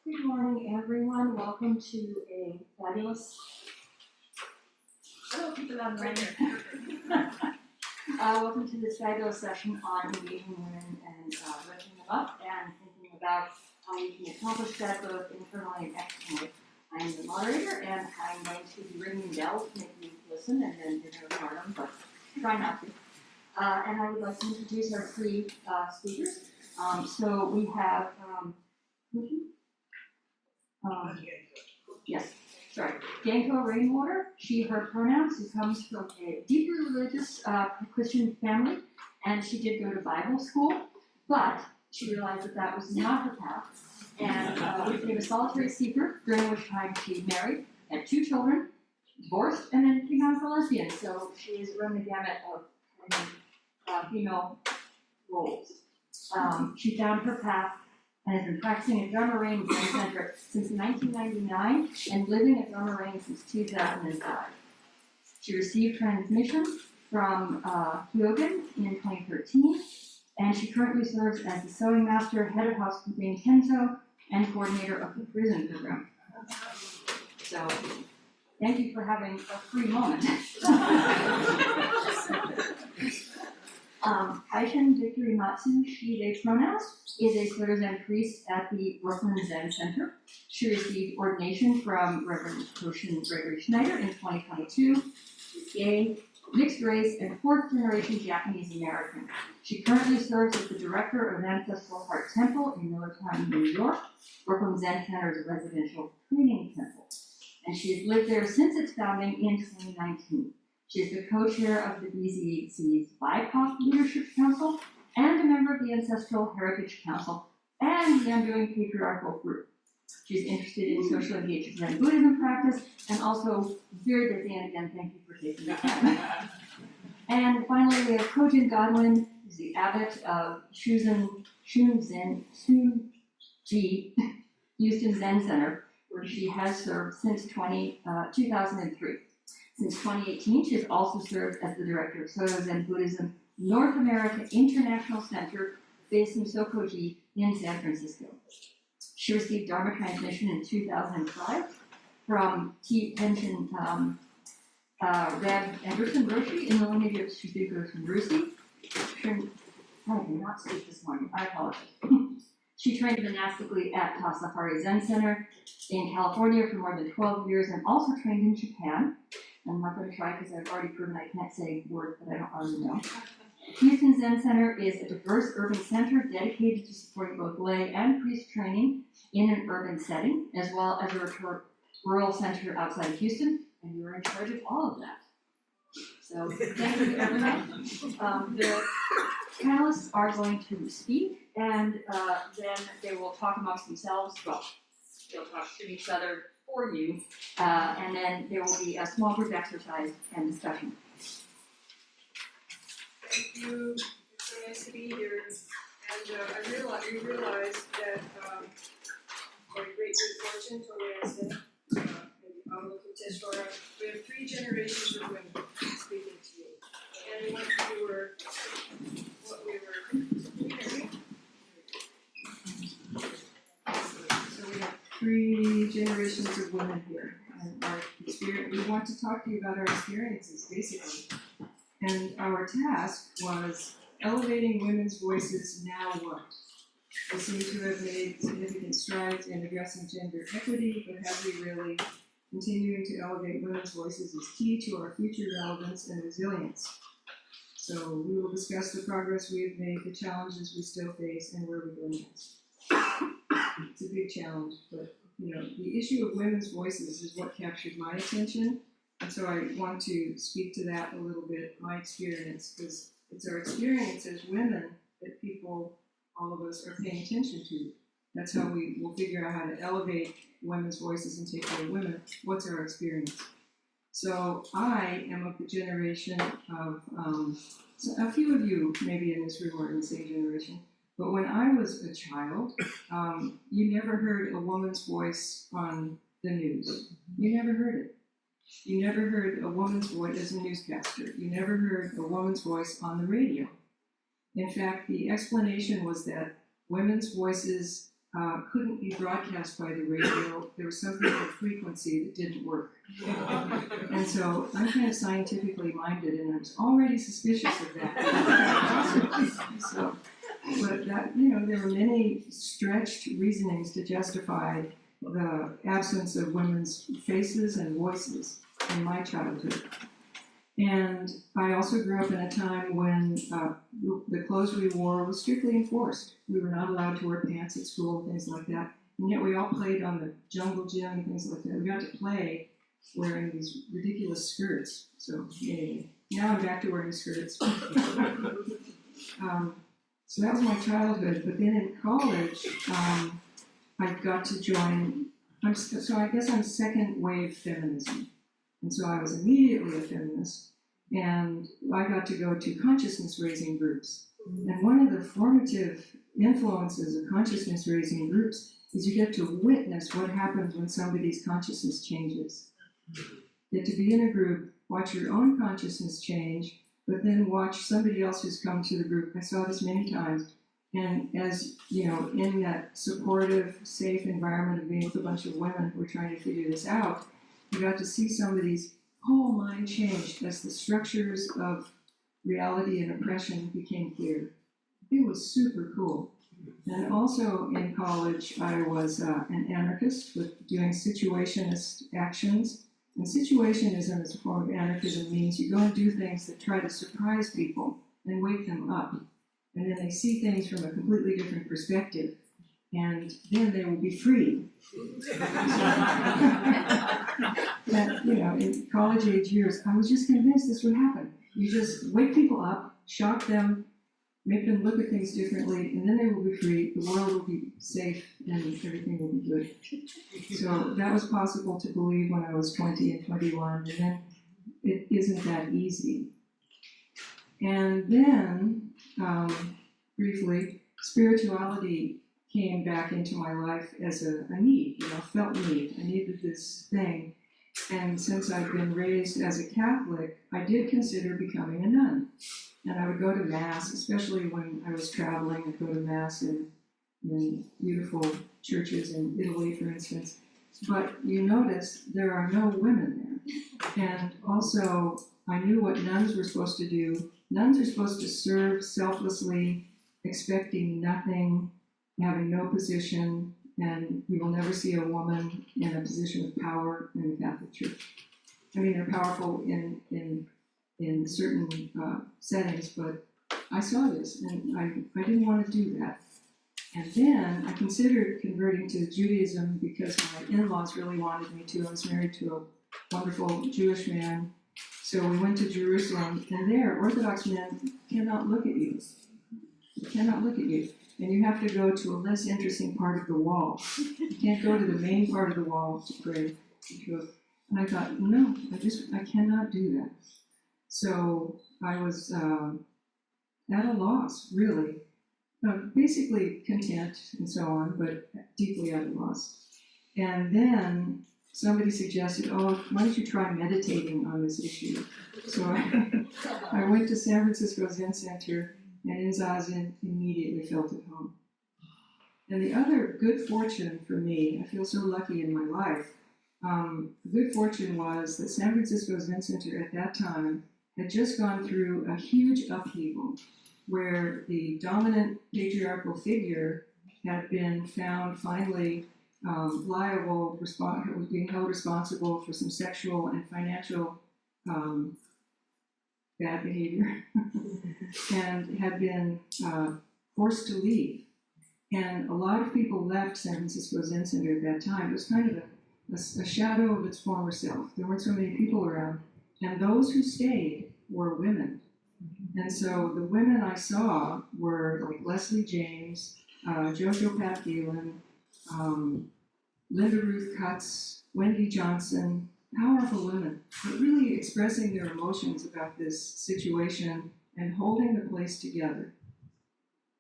Good morning, everyone. Welcome to a fabulous. Hello, people on the welcome to this fabulous session on engaging women and lifting them up and thinking about how we can accomplish that both internally and externally. I'm the moderator, and I'm going to be ringing bells to make you listen and then ignore them, but try not to. And I would like to introduce our three speakers. So we have Genko Rainwater, she, her pronouns, who comes from a deeply religious Christian family, and she did go to Bible school, but she realized that that was not her path, and became a solitary seeker, during which time she married, had 2 children, divorced, and then came out as a lesbian. So she has run the gamut of female roles. She found her path and has been practicing at Dharma Rain Center since 1999 and living at Dharma Rain since 2005. She received transmission from Godwin in 2013, and she currently serves as the sewing master, head of housekeeping, Kento, and coordinator of the prison program. So, thank you for having a free moment. Kaishin Victory Matsui, she, they pronouns, is a Soto Zen priest at the Brooklyn Zen Center. She received ordination from Reverend Koshin Gregory Schneider in 2022. She's gay, mixed race, and 4th generation Japanese American. She currently serves as the director of Ancestral Heart Temple in Millertown, New York, Brooklyn Zen Center's residential training temple. And she has lived there since its founding in 2019. She is the co-chair of the BZC's BIPOC Leadership Council and a member of the Ancestral Heritage Council and the Undoing Patriarchal Group. She's interested in social engagement and Buddhism practice, and also very busy, and again, thank you for taking the time. And finally, we have Konjin Godwin, who's the abbot of Shunji Houston Zen Center, where she has served since 2003. Since 2018, she has also served as the director of Soto Zen Buddhism North America International Center, based in Sokoji in San Francisco. She received Dharma transmission in 2005 from Tenshin Reb Anderson Roshi in the lineage of Shuzuko Rusi. I did not speak this morning, I apologize. She trained monastically at Tasahari Zen Center in California for more than 12 years and also trained in Japan. I'm not going to try because I've already proven I can't say words that I don't already know. Houston Zen Center is a diverse urban center dedicated to supporting both lay and priest training in an urban setting, as well as a rural center outside of Houston, and you are in charge of all of that. So thank you, everyone. The panelists are going to speak, and then they will talk amongst themselves. Well, they'll talk to each other for you, and then there will be a small group exercise and discussion. Thank you. It's so nice to be here. And we realized that what a great good fortune to live in we have 3 generations of women speaking to you. And what we were hearing. So we have 3 generations of women here, and our experience. We want to talk to you about our experiences, basically. And our task was elevating women's voices. Now what? We seem to have made significant strides in addressing gender equity, but have we really? Continuing to elevate women's voices is key to our future relevance and resilience. So we will discuss the progress we have made, the challenges we still face, and where we're going next. It's a big challenge, but the issue of women's voices is what captured my attention, and so I want to speak to that a little bit, my experience, because it's our experience as women that people, all of us, are paying attention to. That's how we will figure out how to elevate women's voices and take care of women. What's our experience? So I am of the generation of, so a few of you maybe in this room are in the same generation, but when I was a child, you never heard a woman's voice on the news. You never heard it. You never heard a woman's voice as a newscaster. You never heard a woman's voice on the radio. In fact, the explanation was that women's voices couldn't be broadcast by the radio. There was something with frequency that didn't work. And so I'm kind of scientifically minded, and I was already suspicious of that. So, but that, there were many stretched reasonings to justify the absence of women's faces and voices in my childhood. And I also grew up in a time when the clothes we wore was strictly enforced. We were not allowed to wear pants at school and things like that. And yet we all played on the jungle gym and things like that. We got to play wearing these ridiculous skirts. So anyway, now I'm back to wearing skirts. So that was my childhood. But then in college, I got to join, so I guess I'm second wave feminism. And so I was immediately a feminist, and I got to go to consciousness-raising groups. And one of the formative influences of consciousness-raising groups is you get to witness what happens when somebody's consciousness changes. You get to be in a group, watch your own consciousness change, but then watch somebody else who's come to the group. I saw this many times. And as, in that supportive, safe environment of being with a bunch of women who are trying to figure this out, you got to see somebody's whole mind changed as the structures of reality and oppression became clear. It was super cool. And also in college, I was an anarchist with doing situationist actions. And situationism as a form of anarchism means you go and do things that try to surprise people and wake them up. And then they see things from a completely different perspective. And then they will be free. That, in college age years, I was just convinced this would happen. You just wake people up, shock them, make them look at things differently, and then they will be free, the world will be safe, and everything will be good. So that was possible to believe when I was 20 and 21, and then it isn't that easy. And then, briefly, spirituality came back into my life as a need, felt need. I needed this thing. And since I'd been raised as a Catholic, I did consider becoming a nun. And I would go to Mass, especially when I was traveling. I'd go to Mass in beautiful churches in Italy, for instance. But you notice there are no women there. And also, I knew what nuns were supposed to do. Nuns are supposed to serve selflessly, expecting nothing, having no position, and you will never see a woman in a position of power in the Catholic Church. I mean, they're powerful in certain settings, but I saw this, and I didn't want to do that. And then I considered converting to Judaism because my in-laws really wanted me to. I was married to a wonderful Jewish man, so we went to Jerusalem, and there, Orthodox men cannot look at you. They cannot look at you. And you have to go to a less interesting part of the wall. You can't go to the main part of the wall to pray. And I thought, no, I cannot do that. So I was at a loss, really. Basically content and so on, but deeply at a loss. And then somebody suggested, why don't you try meditating on this issue? So I went to San Francisco Zen Center, and in Zazen immediately felt at home. And the other good fortune for me, I feel so lucky in my life, the good fortune was that San Francisco Zen Center at that time had just gone through a huge upheaval where the dominant patriarchal figure had been found finally liable, was being held responsible for some sexual and financial bad behavior, and had been forced to leave. And a lot of people left San Francisco Zen Center at that time. It was kind of a shadow of its former self. There weren't so many people around. And those who stayed were women. And so the women I saw were like Leslie James, Jojo Pat Gaelyn, Linda Ruth Cutts, Wendy Johnson, powerful women, but really expressing their emotions about this situation and holding the place together.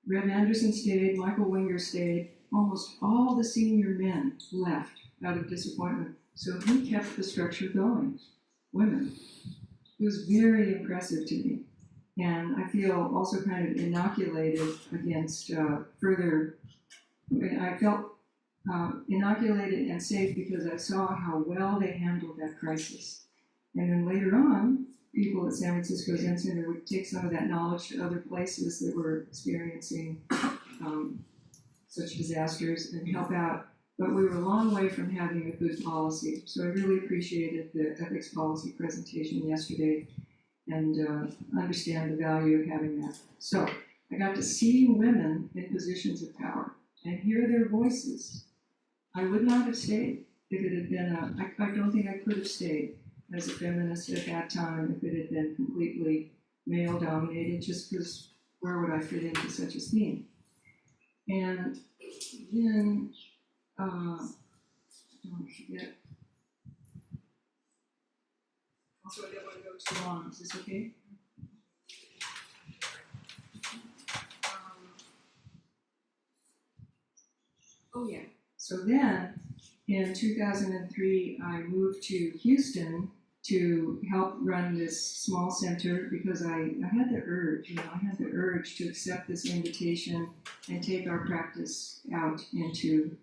Red Anderson stayed, Michael Winger stayed, almost all the senior men left out of disappointment. So who kept the structure going? Women. It was very impressive to me. And I feel also kind of inoculated against further I felt inoculated and safe because I saw how well they handled that crisis. And then later on, people at San Francisco Zen Center would take some of that knowledge to other places that were experiencing such disasters and help out. But we were a long way from having a good policy. So I really appreciated the ethics policy presentation yesterday and understand the value of having that. So I got to see women in positions of power and hear their voices. I would not have stayed if it had been I don't think I could have stayed as a feminist at that time if it had been completely male dominated, just because where would I fit into such a theme? And then, don't forget. Also, I don't want to go too long. Is this okay? Oh yeah. So then, in 2003, I moved to Houston to help run this small center because I had the urge, I had the urge to accept this invitation and take our practice out into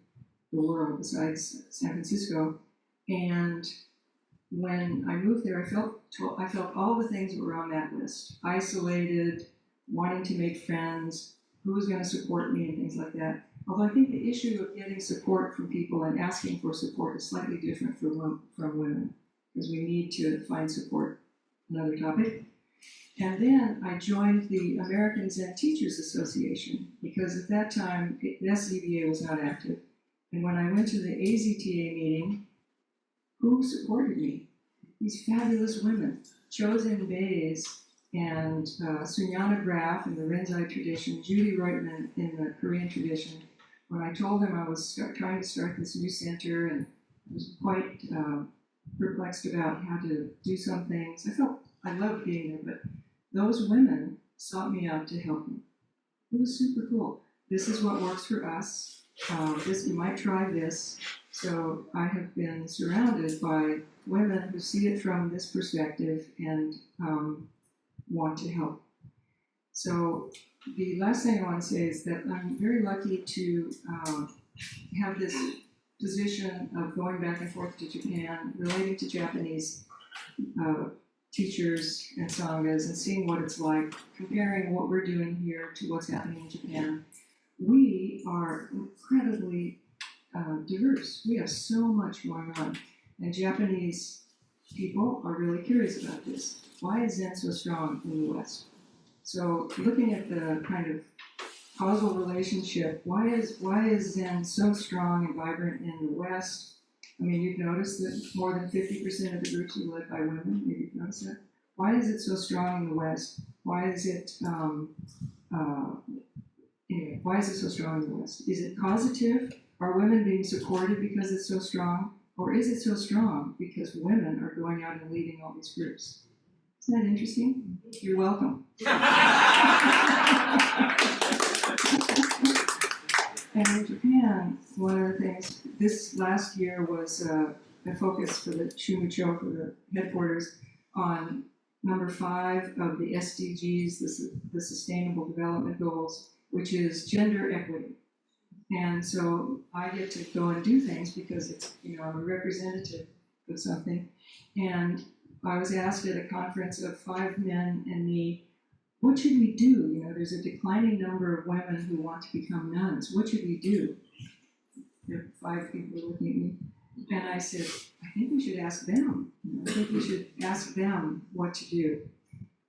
the world besides San Francisco. And when I moved there, I felt all the things that were on that list: isolated, wanting to make friends, who was going to support me, and things like that. Although I think the issue of getting support from people and asking for support is slightly different from women, because we need to find support. Another topic. And then I joined the American Zen Teachers Association, because at that time, the SZBA was not active. And when I went to the AZTA meeting, who supported me? These fabulous women, Chosen Bays and Sunyana Graf in the Rinzai tradition, Judy Reutemann in the Korean tradition. When I told them I was trying to start this new center and I was quite perplexed about how to do some things, I loved being there, but those women sought me out to help me. It was super cool. This is what works for us. You might try this. So I have been surrounded by women who see it from this perspective and want to help. So the last thing I want to say is that I'm very lucky to have this position of going back and forth to Japan, relating to Japanese teachers and sanghas and seeing what it's like, comparing what we're doing here to what's happening in Japan. We are incredibly diverse. We have so much going on. And Japanese people are really curious about this. Why is Zen so strong in the West? So looking at the kind of causal relationship, why is Zen so strong and vibrant in the West? I mean, you've noticed that more than 50% of the groups are led by women. Maybe you've noticed that. Why is it so strong in the West? Why is it why is it so strong in the West? Is it causative? Are women being supported because it's so strong? Or is it so strong because women are going out and leading all these groups? Isn't that interesting? You're welcome. And in Japan, one of the things, this last year was a focus for the Shumucho, for the headquarters, on number 5 of the SDGs, the Sustainable Development Goals, which is gender equity. And so I get to go and do things because it's, I'm a representative of something. And I was asked at a conference of 5 men and me, what should we do? There's a declining number of women who want to become nuns. What should we do? There are 5 people looking at me. And I said, I think we should ask them. I think we should ask them what to do.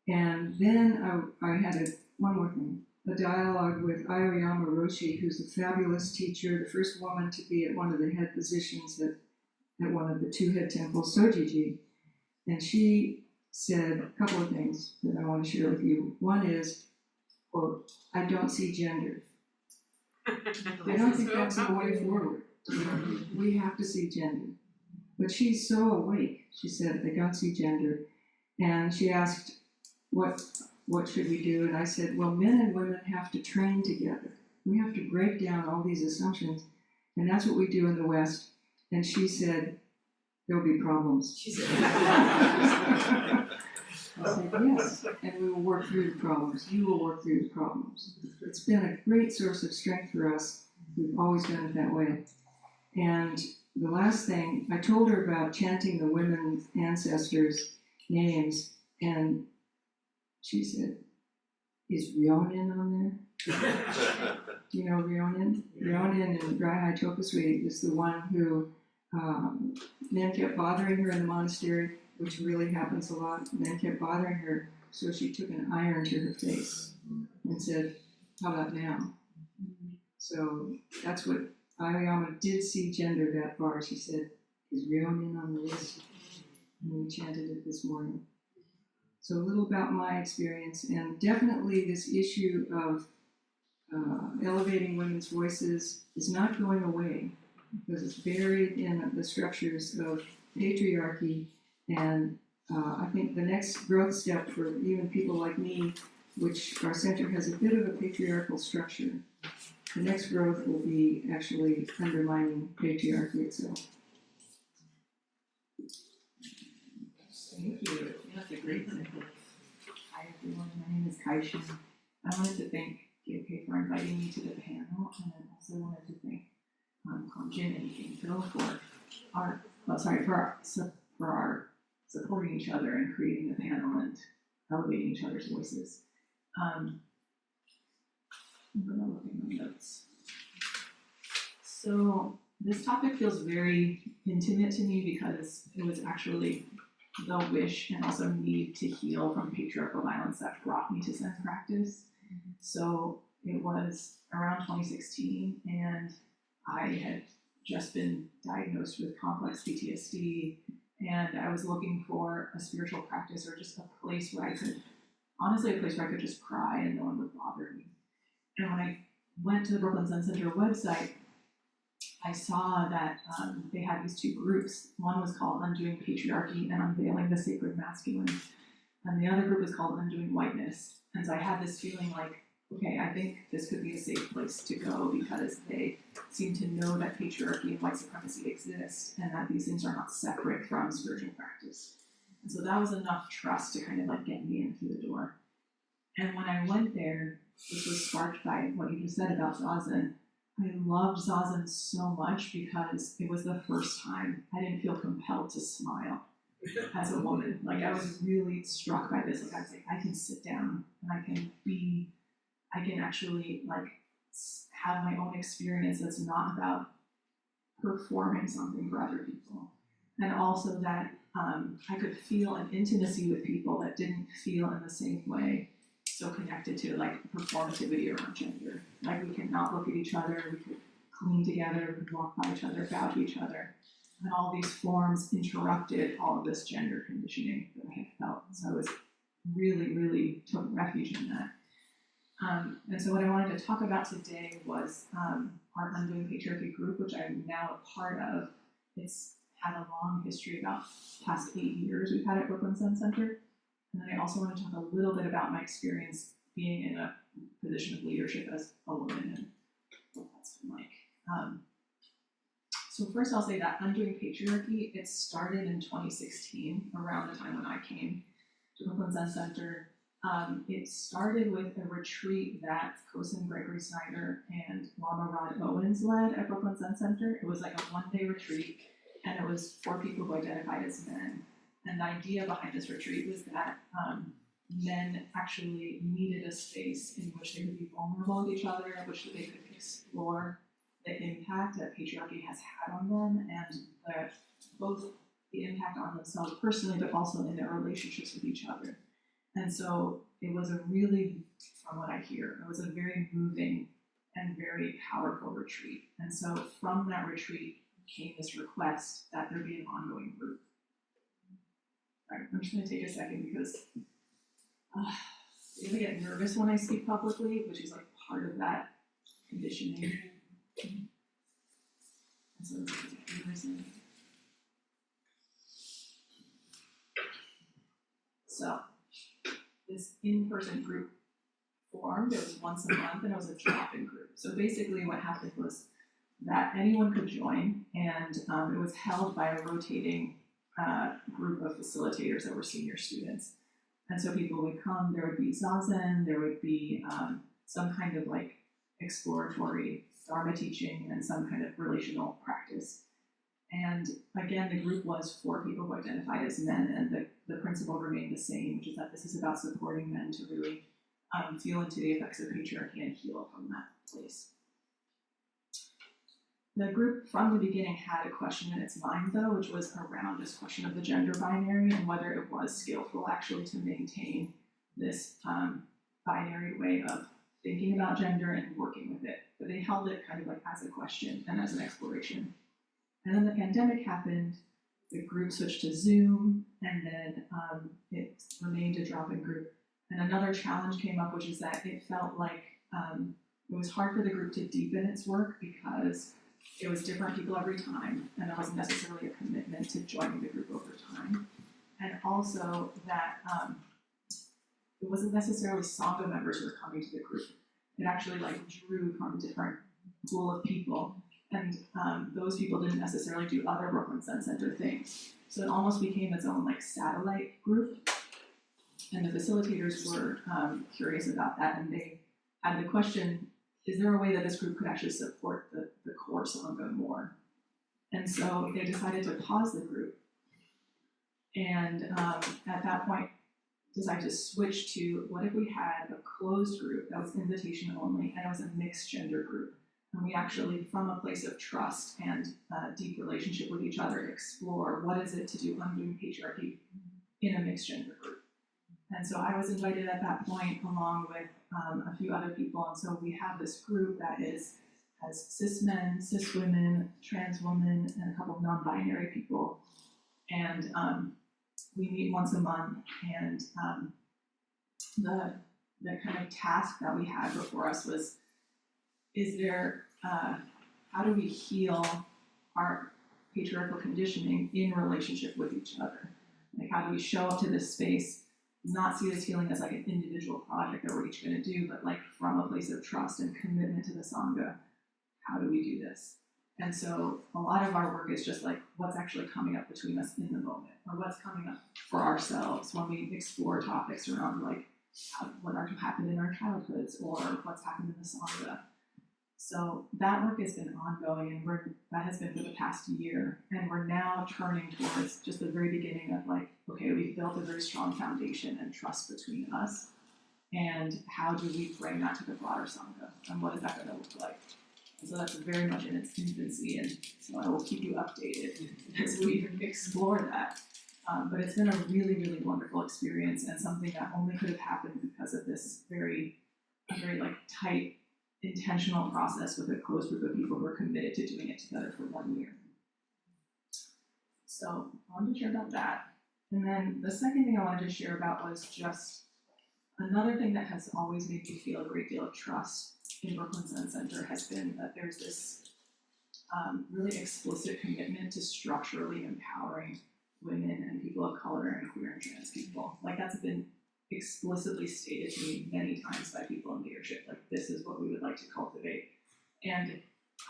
And then I had one more thing. A dialogue with Aoyama Roshi, who's a fabulous teacher, the first woman to be at one of the head positions at one of the 2 head temples, Sojiji. And she said a couple of things that I want to share with you. One is, quote, I don't see gender. I don't think that's the way forward. We have to see gender. But she's so awake. She said, I don't see gender. And she asked, what should we do? And I said, well, men and women have to train together. We have to break down all these assumptions. And that's what we do in the West. And she said, there'll be problems. She said, I said, yes, and we will work through the problems. You will work through the problems. It's been a great source of strength for us. We've always done it that way. And the last thing, I told her about chanting the women's ancestors' names, and she said, is Ryonin on there? Do you know Ryonin? Ryonin in Dry Chokasui is the one who men kept bothering her in the monastery, which really happens a lot. Men kept bothering her, so she took an iron to her face and said, how about now? So that's what Ayama did see gender that far. She said, is Ryonin on the list? And we chanted it this morning. So a little about my experience, and definitely this issue of elevating women's voices is not going away, because it's buried in the structures of patriarchy. And I think the next growth step for even people like me, which our center has a bit of a patriarchal structure, the next growth will be actually undermining patriarchy itself. Thank you. That's a great example. Hi everyone, my name is Kaishin. I wanted to thank Genko for inviting me to the panel, and I also wanted to thank Konjin and Genko for our supporting each other and creating the panel and elevating each other's voices. I'm gonna look at my notes. So this topic feels very intimate to me because it was actually the wish and also need to heal from patriarchal violence that brought me to Zen practice. So it was around 2016, and I had just been diagnosed with complex PTSD, and I was looking for a spiritual practice or just a place where I could, honestly, a place where I could just cry and no one would bother me. And when I went to the Brooklyn Zen Center website, I saw that they had these two groups. One was called Undoing Patriarchy and Unveiling the Sacred Masculine, and the other group was called Undoing Whiteness. And so I had this feeling like, okay, I think this could be a safe place to go because they seem to know that patriarchy and white supremacy exist and that these things are not separate from spiritual practice. And so that was enough trust to kind of like get me in through the door. And when I went there, this was sparked by what you just said about Zazen. I loved Zazen so much because it was the first time I didn't feel compelled to smile as a woman. Like I was really struck by this. Like I was like, I can sit down and I can actually like have my own experience that's not about performing something for other people. And also that I could feel an intimacy with people that didn't feel in the same way so connected to like performativity around gender. Like we could not look at each other, we could clean together, we could walk by each other, bow to each other. And all these forms interrupted all of this gender conditioning that I had felt. So I was really, really took refuge in that. And so what I wanted to talk about today was our Undoing Patriarchy group, which I'm now a part of. It's had a long history, about past 8 years we've had at Brooklyn Zen Center. And then I also want to talk a little bit about my experience being in a position of leadership as a woman and what that's been like. So first I'll say that Undoing Patriarchy, it started in 2016, around the time when I came to Brooklyn Zen Center. It started with a retreat that Kosin Gregory Snyder and Lama Rod Owens led at Brooklyn Zen Center. It was like a one-day retreat, and it was for people who identified as men. And the idea behind this retreat was that men actually needed a space in which they could be vulnerable with each other, in which they could explore the impact that patriarchy has had on them, and both the impact on themselves personally, but also in their relationships with each other. And so it was a really, from what I hear, it was a very moving and very powerful retreat. And so from that retreat came this request that there be an ongoing group. All right, I'm just going to take a second because I really get nervous when I speak publicly, which is like part of that conditioning. And so this in-person group formed. It was once a month, and it was a drop-in group. So basically what happened was that anyone could join, and it was held by a rotating group of facilitators that were senior students. And so people would come, there would be zazen, there would be some kind of like exploratory Dharma teaching and some kind of relational practice. And again, the group was for people who identified as men, and the principle remained the same, which is that this is about supporting men to really feel into the effects of patriarchy and heal from that place. The group from the beginning had a question in its mind, though, which was around this question of the gender binary and whether it was skillful actually to maintain this binary way of thinking about gender and working with it. But they held it kind of like as a question and as an exploration. And then the pandemic happened, the group switched to Zoom, and then it remained a drop-in group. And another challenge came up, which is that it felt like it was hard for the group to deepen its work because it was different people every time, and there wasn't necessarily a commitment to joining the group over time. And also that it wasn't necessarily Sangha members who were coming to the group. It actually like drew from a different pool of people. And those people didn't necessarily do other Brooklyn Zen Center things. So it almost became its own like satellite group. And the facilitators were curious about that, and they had the question, is there a way that this group could actually support the core Sangha more? And so they decided to pause the group. And at that point, decided to switch to what if we had a closed group that was invitation only, and it was a mixed gender group. And we actually, from a place of trust and deep relationship with each other, explore what is it to do undoing patriarchy in a mixed gender group. And so I was invited at that point along with a few other people. And so we have this group that has cis men, cis women, trans women, and a couple of non-binary people. And we meet once a month, and the kind of task that we had before us was, is there, how do we heal our patriarchal conditioning in relationship with each other? Like, how do we show up to this space, not see this healing as like an individual project that we're each gonna do, but like from a place of trust and commitment to the Sangha, how do we do this? And so a lot of our work is just like what's actually coming up between us in the moment, or what's coming up for ourselves when we explore topics around like what happened in our childhoods or what's happened in the Sangha. So that work has been ongoing, and that has been for the past year, and we're now turning towards just the very beginning of like, okay, we've built a very strong foundation and trust between us, and how do we bring that to the broader Sangha, and what is that going to look like? And so that's very much in its infancy, and so I will keep you updated as we explore that. But it's been a really, really wonderful experience, and something that only could have happened because of this very like tight, intentional process with a close group of people who are committed to doing it together for 1 year. So I wanted to share about that. And then the second thing I wanted to share about was just another thing that has always made me feel a great deal of trust in Brooklyn Zen Center has been that there's this really explicit commitment to structurally empowering women and people of color and queer and trans people. Like, that's been explicitly stated to me many times by people in leadership, like this is what we would like to cultivate. And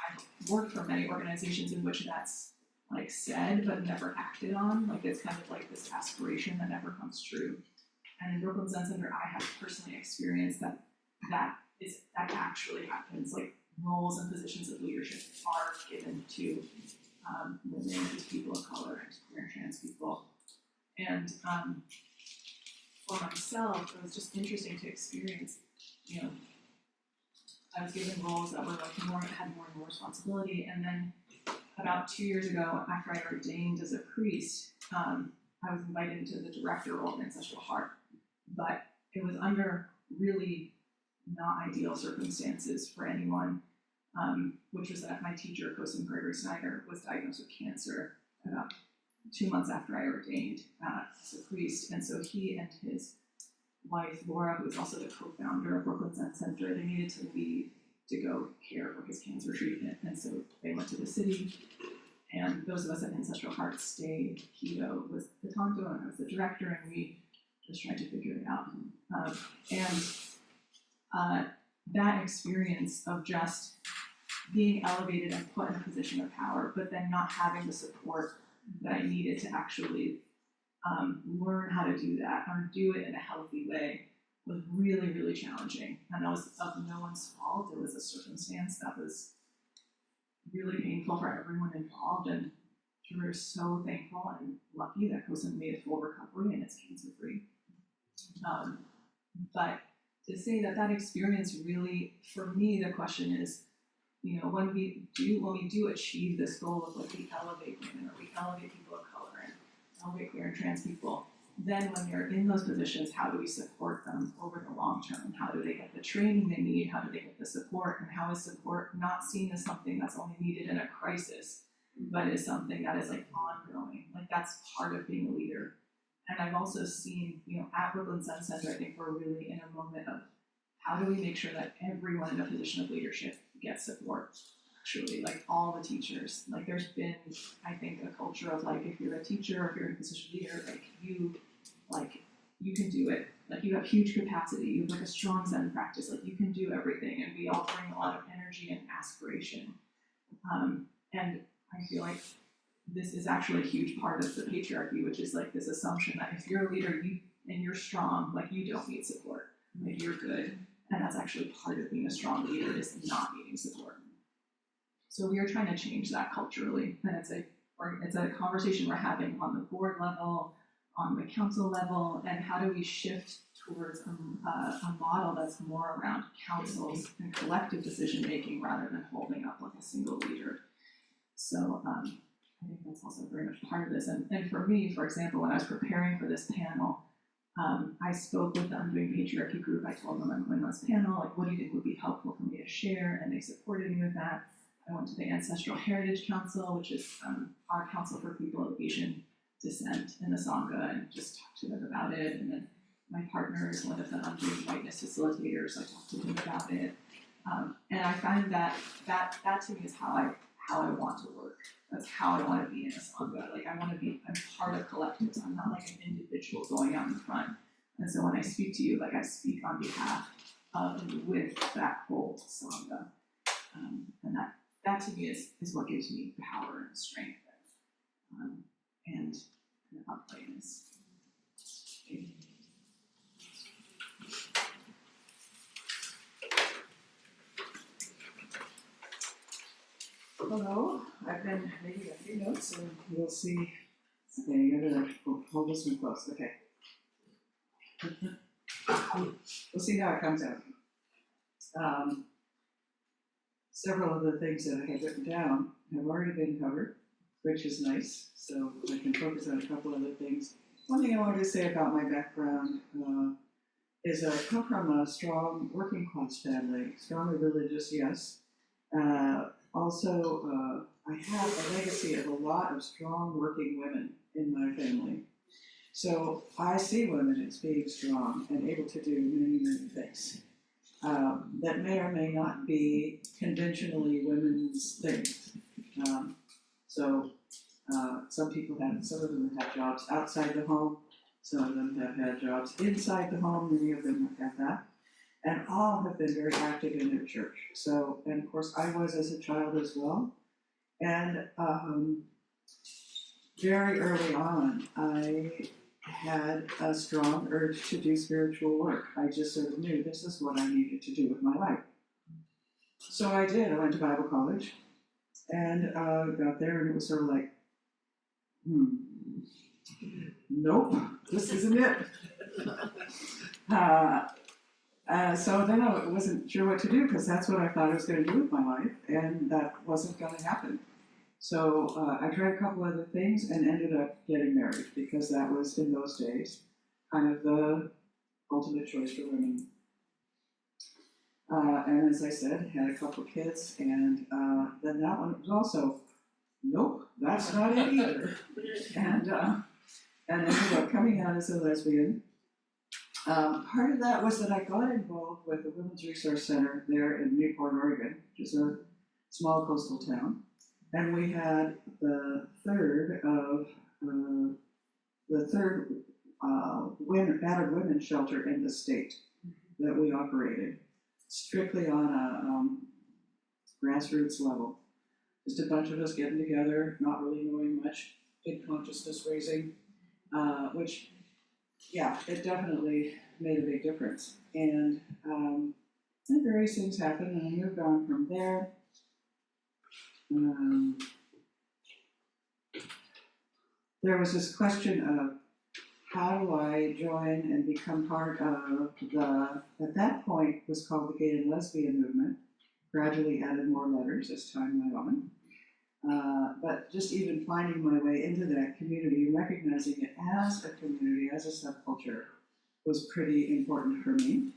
I've worked for many organizations in which that's like said but never acted on. Like, it's kind of like this aspiration that never comes true. And in Brooklyn Zen Center, I have personally experienced that actually happens. Like, roles and positions of leadership are given to women and people of color and queer and trans people. And for myself, it was just interesting to experience, you know, I was given roles that were like had more and more responsibility. And then about 2 years ago, after I ordained as a priest, I was invited into the director role in Ancestral Heart. But it was under really not ideal circumstances for anyone, which was that my teacher, Kosin Gregory Snyder, was diagnosed with cancer about 2 months after I ordained as a priest. And so he and his wife, Laura, who was also the co-founder of Brooklyn Zen Center, they needed to leave to go care for his cancer treatment. And so they went to the city, and those of us at Ancestral Heart stayed. Hito was the Tonto, and I was the director, and we just tried to figure it out. That experience of just being elevated and put in a position of power, but then not having the support that I needed to actually learn how to do that or do it in a healthy way was really, really challenging. And that was of no one's fault. It was a circumstance that was really painful for everyone involved, and we're so thankful and lucky that Kosen made a full recovery and it's cancer-free. But to say that that experience really, for me, the question is, you know, when we do achieve this goal of like we elevate women or we elevate people of color and elevate queer and trans people, then when you're in those positions, how do we support them over the long term? How do they get the training they need? How do they get the support? And how is support not seen as something that's only needed in a crisis, but is something that is like ongoing? Like that's part of being a leader. And I've also seen, you know, at Brooklyn Sun Center, I think we're really in a moment of how do we make sure that everyone in a position of leadership gets support? Actually, like all the teachers. Like there's been, I think, a culture of like if you're a teacher or if you're in a position of leader, you can do it. Like you have huge capacity, you have like a strong Zen practice, like you can do everything, and we all bring a lot of energy and aspiration. And I feel like this is actually a huge part of the patriarchy, which is like this assumption that if you're a leader and you're strong, like you don't need support, like you're good. And that's actually part of being a strong leader, is not needing support. So we are trying to change that culturally, and it's a conversation we're having on the board level, on the council level, and how do we shift towards a model that's more around councils and collective decision making rather than holding up like a single leader. So I think that's also very much part of this. And for me, for example, when I was preparing for this panel, I spoke with the Undoing Patriarchy group. I told them I'm going on this panel, like what do you think would be helpful for me to share? And they supported me with that. I went to the Ancestral Heritage Council, which is our council for people of Asian descent in the Sangha, and just talked to them about it. And then my partner is one of the Undoing Whiteness facilitators, so I talked to him about it. And I find that to me is how I want to work. That's how I want to be in a Sangha. Like I'm part of collectives. I'm not like an individual going out in front. And so when I speak to you, like I speak on behalf of and with that whole Sangha. And that to me is what gives me power and strength and uprightness. Hello, I've been making a few notes and you'll see. Okay, you gotta hold this one close, okay. We'll see how it comes out. Several of the things that I had written down have already been covered, which is nice, so I can focus on a couple other things. One thing I wanted to say about my background is I come from a strong working class family, strongly religious, yes. Also, I have a legacy of a lot of strong working women in my family. So I see women as being strong and able to do many, many things that may or may not be conventionally women's things. Some of them have jobs outside the home, some of them have had jobs inside the home, many of them have had that. And all have been very active in their church. So, and of course I was as a child as well. And very early on, I had a strong urge to do spiritual work. I just sort of knew this is what I needed to do with my life. So I did. I went to Bible college and got there, and it was sort of like, nope, this isn't it. So then I wasn't sure what to do, because that's what I thought I was going to do with my life, and that wasn't going to happen. So I tried a couple other things and ended up getting married, because that was, in those days, kind of the ultimate choice for women. And as I said, had a couple kids, and then that one was also, nope, that's not it either. And ended up coming out as a lesbian. Part of that was that I got involved with the Women's Resource Center there in Newport, Oregon, which is a small coastal town. And we had the third battered women's shelter in the state that we operated, strictly on a grassroots level. Just a bunch of us getting together, not really knowing much, big consciousness raising, which, yeah, it definitely made a big difference. And then various things happened, and I moved on from there. there was this question of how do I join and become part of the, at that point was called the Gay and Lesbian Movement, gradually added more letters as time went on. But just even finding my way into that community and recognizing it as a community, as a subculture, was pretty important for me.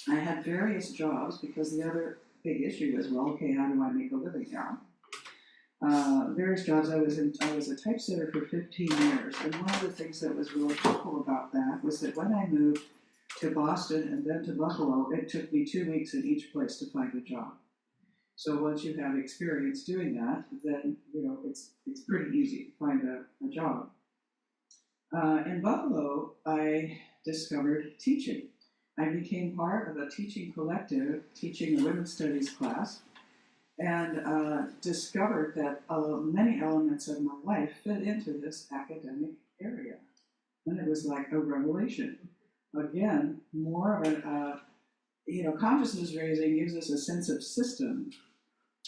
I had various jobs because the other big issue is, well, okay, how do I make a living now? Various jobs. I was a typesetter for 15 years, and one of the things that was really cool about that was that when I moved to Boston and then to Buffalo, it took me 2 weeks in each place to find a job. So once you have experience doing that, then it's pretty easy to find a job. In Buffalo, I discovered teaching. I became part of a teaching collective, teaching a women's studies class, and discovered that many elements of my life fit into this academic area. And it was like a revelation. Again, more of an, consciousness raising gives us a sense of system,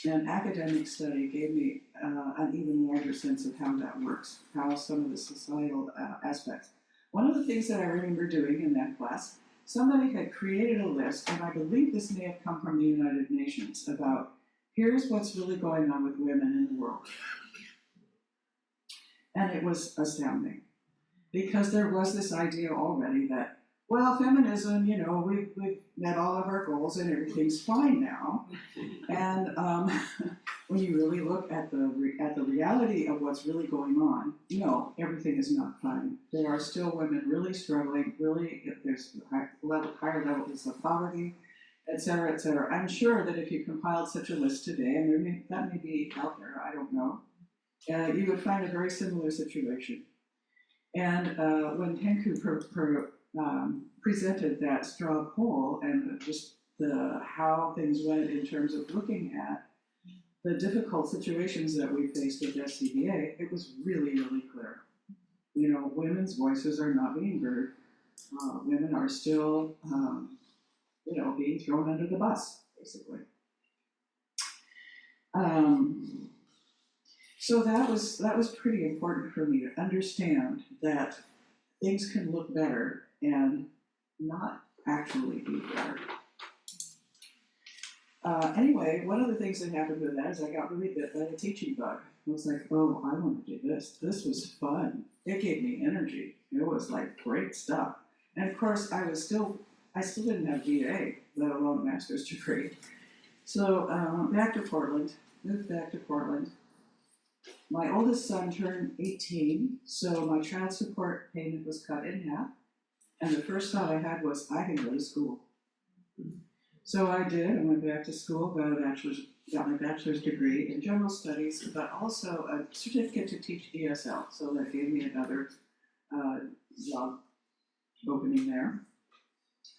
and academic study gave me an even larger sense of how that works, how some of the societal aspects. One of the things that I remember doing in that class, somebody had created a list, and I believe this may have come from the United Nations, about here's what's really going on with women in the world. And it was astounding, because there was this idea already that, well, feminism, we've met all of our goals and everything's fine now. And when you really look at the reality of what's really going on, everything is not fine. There are still women really struggling, there's higher levels of poverty, et cetera, et cetera. I'm sure that if you compiled such a list today, and that may be out there, I don't know, you would find a very similar situation. And when Genko presented that straw poll and just how things went in terms of looking at the difficult situations that we faced with SCBA, it was really, really clear. Women's voices are not being heard. Women are still, being thrown under the bus, basically. So that was pretty important for me to understand that things can look better and not actually be better. Anyway, one of the things that happened with that is I got really bit by the teaching bug. I was like, oh, I want to do this. This was fun. It gave me energy. It was like great stuff. And of course, I still didn't have BA, let alone a master's degree. So moved back to Portland. My oldest son turned 18, so my child support payment was cut in half. And the first thought I had was, I can go to school. So I did. I went back to school, got my bachelor's degree in general studies, but also a certificate to teach ESL. So that gave me another job opening there.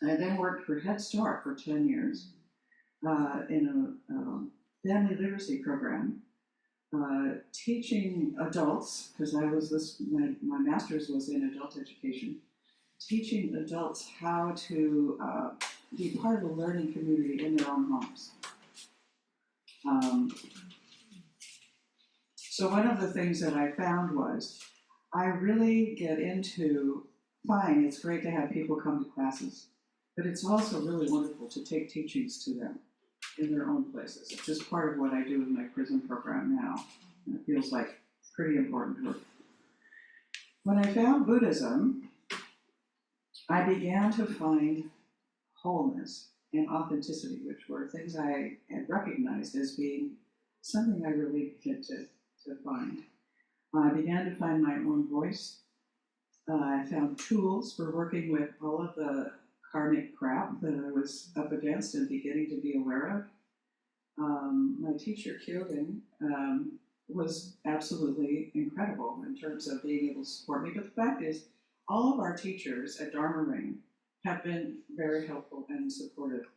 I then worked for Head Start for 10 years in a family literacy program, teaching adults, because my master's was in adult education, teaching adults how to be part of a learning community in their own homes. So one of the things that I found was, I really get into, fine, it's great to have people come to classes, but it's also really wonderful to take teachings to them in their own places. It's just part of what I do in my prison program now. And it feels like pretty important work. When I found Buddhism, I began to find wholeness and authenticity, which were things I had recognized as being something I really needed to find. I began to find my own voice. I found tools for working with all of the karmic crap that I was up against and beginning to be aware of. My teacher, Gaelyn, was absolutely incredible in terms of being able to support me. But the fact is, all of our teachers at Dharma Ring have been very helpful and supportive.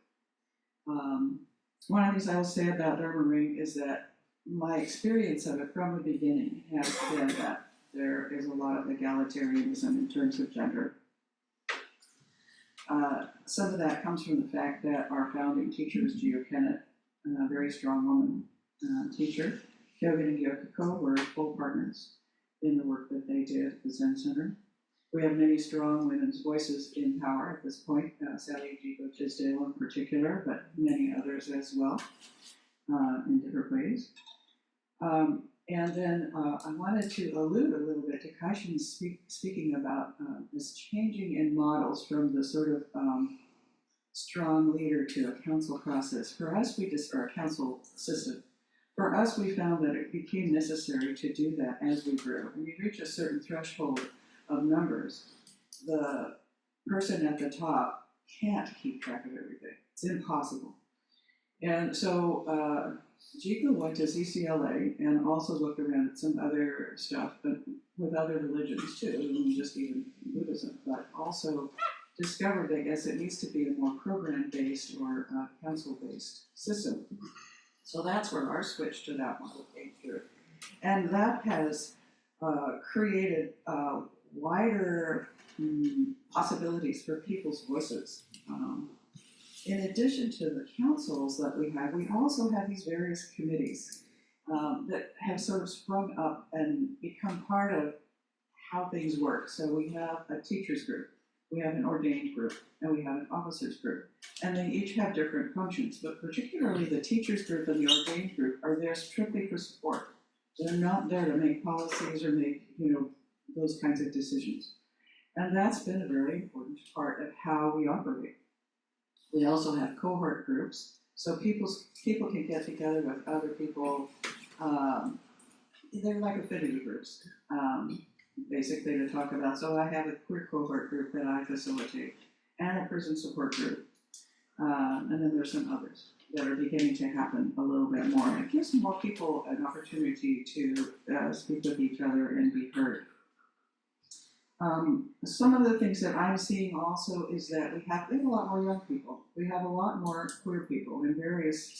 One of the things I will say about Dharma Ring is that my experience of it from the beginning has been that there is a lot of egalitarianism in terms of gender. Some of that comes from the fact that our founding teacher was Geo Kennett, a very strong woman, teacher. Gaelyn and Genko were full partners in the work that they did at the Zen Center. We have many strong women's voices in power at this point, Sally Genko Tisdale in particular, but many others as well, in different ways. And then I wanted to allude a little bit to Kaishin speaking about this changing in models from the sort of strong leader to a council process. For us, or a council system. For us, we found that it became necessary to do that as we grew. When you reach a certain threshold of numbers, the person at the top can't keep track of everything. It's impossible. And so Genko went to CCLA and also looked around at some other stuff, but with other religions too, and just even Buddhism, but also discovered, I guess, it needs to be a more program-based or council-based system. So that's where our switch to that model came through. And that has created wider possibilities for people's voices. In addition to the councils that we also have these various committees that have sort of sprung up and become part of how things work. So we have a teachers group, we have an ordained group, and we have an officers group. And they each have different functions, but particularly the teachers group and the ordained group are there strictly for support. They're not there to make policies or make, those kinds of decisions. And that's been a very important part of how we operate. We also have cohort groups, so people can get together with other people. They're like affinity groups, basically to talk about. So I have a queer cohort group that I facilitate, and a prison support group, and then there's some others that are beginning to happen a little bit more. It gives more people an opportunity to speak with each other and be heard. Some of the things that I'm seeing also is that we have a lot more young people. We have a lot more queer people in various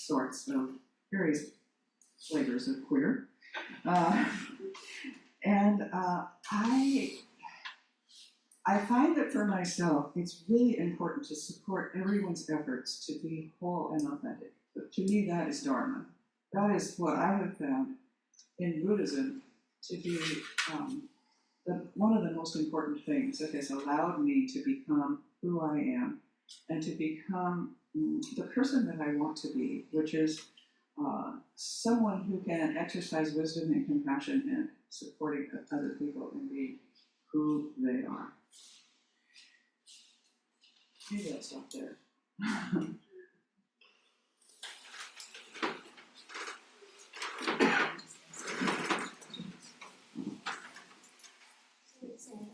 flavors of queer. I find that for myself, it's really important to support everyone's efforts to be whole and authentic. But to me, that is Dharma. That is what I have found in Buddhism to be one of the most important things that has allowed me to become who I am and to become the person that I want to be, which is someone who can exercise wisdom and compassion and supporting other people and be who they are. Maybe I'll stop there.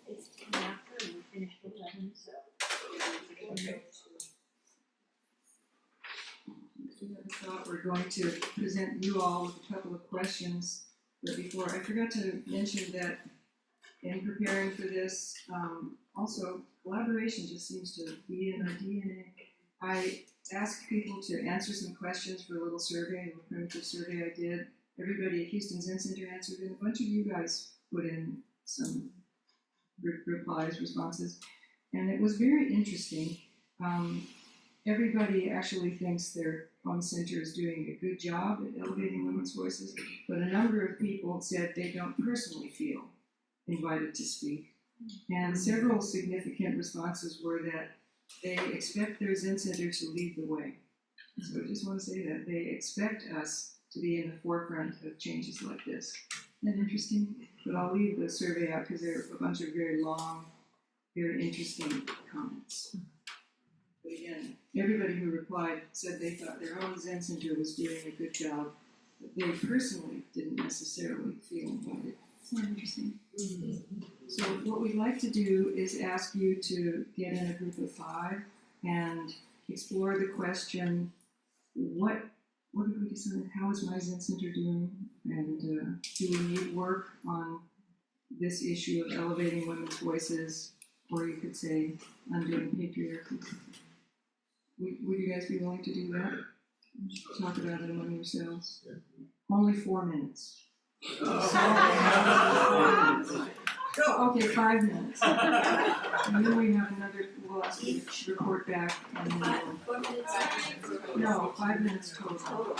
It's after we finished 11, so. Okay. We're going to present you all with a couple of questions, but before, I forgot to mention that in preparing for this, also collaboration just seems to be in our DNA. I asked people to answer some questions for a little survey, a primitive survey I did. Everybody at Houston Zen Center answered, and a bunch of you guys put in some replies, responses, and it was very interesting. Everybody actually thinks their own center is doing a good job at elevating women's voices, but a number of people said they don't personally feel invited to speak. And several significant responses were that they expect their Zen center to lead the way. So I just want to say that they expect us to be in the forefront of changes like this. Isn't that interesting? But I'll leave the survey out because there are a bunch of very long, very interesting comments. But again, everybody who replied said they thought their own Zen center was doing a good job, but they personally didn't necessarily feel invited. Isn't that interesting? Mm-hmm. So what we'd like to do is ask you to get in a group of 5 and explore the question, what did we decide? How is my Zen center doing? And do we need work on this issue of elevating women's voices? Or you could say, undoing patriarchy. Would you guys be willing to do that? Talk about it among yourselves. Yeah. Only 4 minutes. Oh. Okay, 5 minutes. And then we have another, we'll ask you to report back and then we'll, 4 minutes. no, 5 minutes total.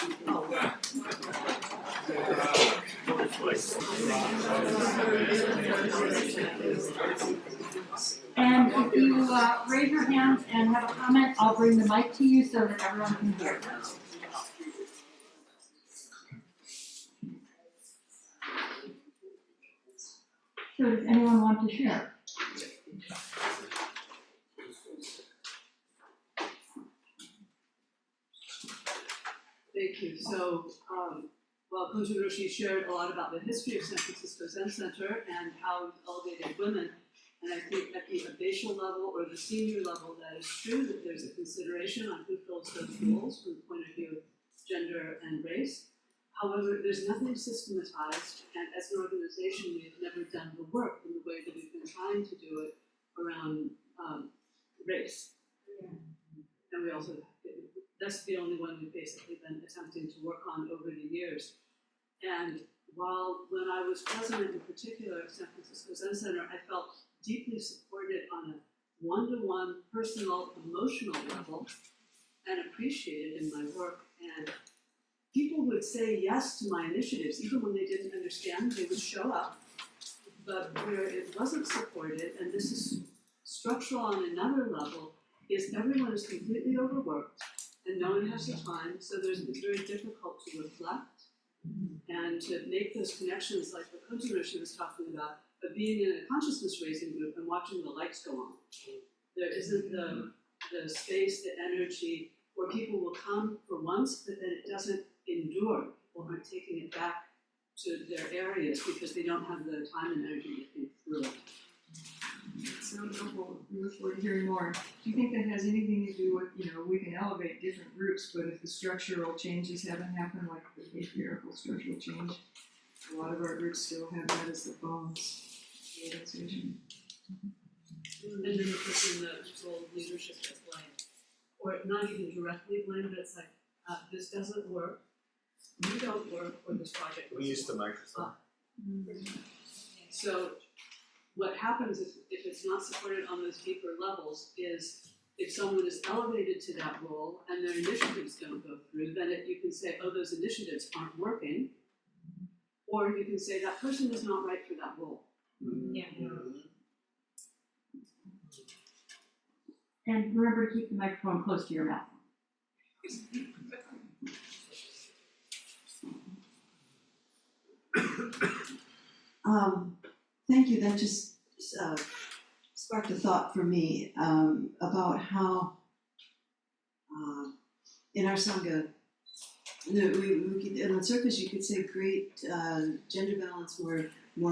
And if you raise your hands and have a comment, I'll bring the mic to you so that everyone can hear. So does anyone want to share? Thank you. So, well, Konjin Roshi shared a lot about the history of San Francisco Zen Center and how it elevated women. And I think at the abbatial level or the senior level, that is true, that there's a consideration on who fills those roles from the point of view of gender and race. However, there's nothing systematized, and as an organization, we have never done the work in the way that we've been trying to do it around race. And we also, that's the only one we've basically been attempting to work on over the years. And while when I was president in particular of San Francisco Zen Center, I felt deeply supported on a one-to-one personal, emotional level and appreciated in my work. And people would say yes to my initiatives, even when they didn't understand, they would show up. But where it wasn't supported, and this is structural on another level, is everyone is completely overworked and no one has the time, so it's very difficult to reflect and to make those connections like what Konjin Roshi was talking about, of being in a consciousness raising group and watching the lights go on. There isn't the space, the energy, where people will come for once, but then it doesn't endure. People aren't taking it back to their areas because they don't have the time and energy to think through it. Sounds helpful. We look forward to hearing more. Do you think that has anything to do with, we can elevate different groups, but if the structural changes haven't happened, like the patriarchal structural change, a lot of our groups still have that as the bones of the organization. And then the person in the role of leadership is blamed, or not even directly blamed, but it's like, this doesn't work, you don't work, or this project We use the doesn't microphone. work. So what happens if it's not supported on those deeper levels is if someone is elevated to that role and their initiatives don't go through, then you can say, oh, those initiatives aren't working, or you can say that person is not right for that role. Yeah. And remember to keep the microphone close to your mouth. Thank you. That just sparked a thought for me about how in our Sangha, we could, in the surface you could say great gender balance, more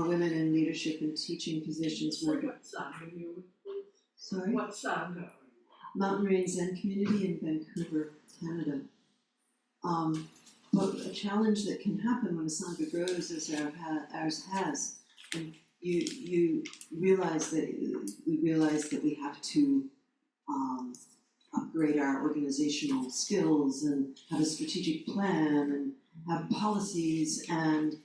women in leadership and teaching positions. More. What Sangha you would please? Sorry? What Sangha? Mountain Range Zen Community in Vancouver, Canada. But a challenge that can happen when a Sangha grows as ours has, and you realize that we have to upgrade our organizational skills and have a strategic plan and have policies and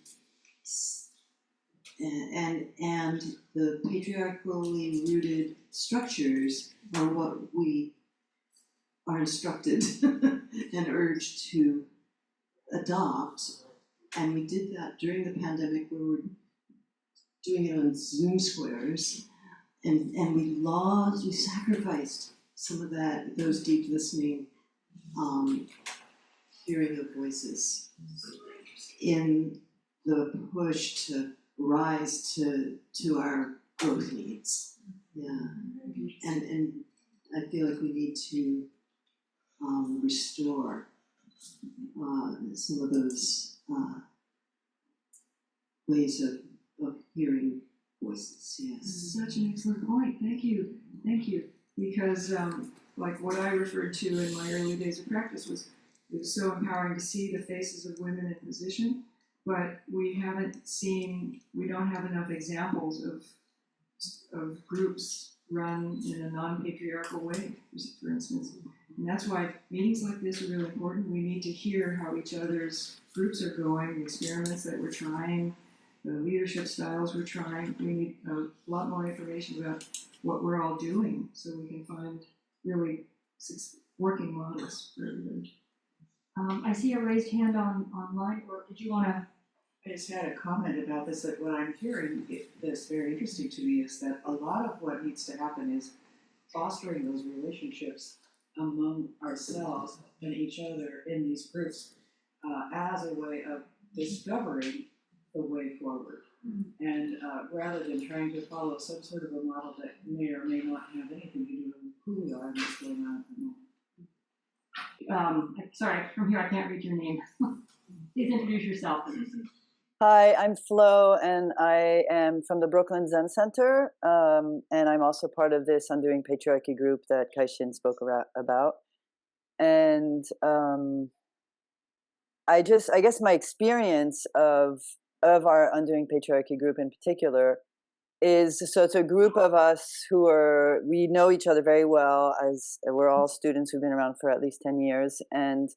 the patriarchally rooted structures are what we are instructed and urged to adopt. And we did that during the pandemic where we were doing it on Zoom squares, and we sacrificed some of those deep listening, hearing of voices in the push to rise to our growth needs. Yeah, and I feel like we need to restore some of those ways of hearing voices. Yes. Such an excellent point. Thank you. Because like what I referred to in my early days of practice was it was so empowering to see the faces of women in position, but we don't have enough examples of groups run in a non-patriarchal way, for instance. And that's why meetings like this are really important. We need to hear how each other's groups are going, the experiments that we're trying, the leadership styles we're trying. We need a lot more information about what we're all doing so we can find really working models for everybody. I see a raised hand online, or did you wanna? I just had a comment about this, that what I'm hearing that's very interesting to me is that a lot of what needs to happen is fostering those relationships among ourselves and each other in these groups as a way of discovering the way forward. And rather than trying to follow some sort of a model that may or may not have anything to do with who we are and what's going on. Sorry, from here I can't read your name. Please introduce yourself. Hi, I'm Flo, and I am from the Brooklyn Zen Center, and I'm also part of this Undoing Patriarchy group that Kaishin spoke about. And I guess my experience of our Undoing Patriarchy group in particular is, so it's a group of us we know each other very well, as we're all students who've been around for at least 10 years, and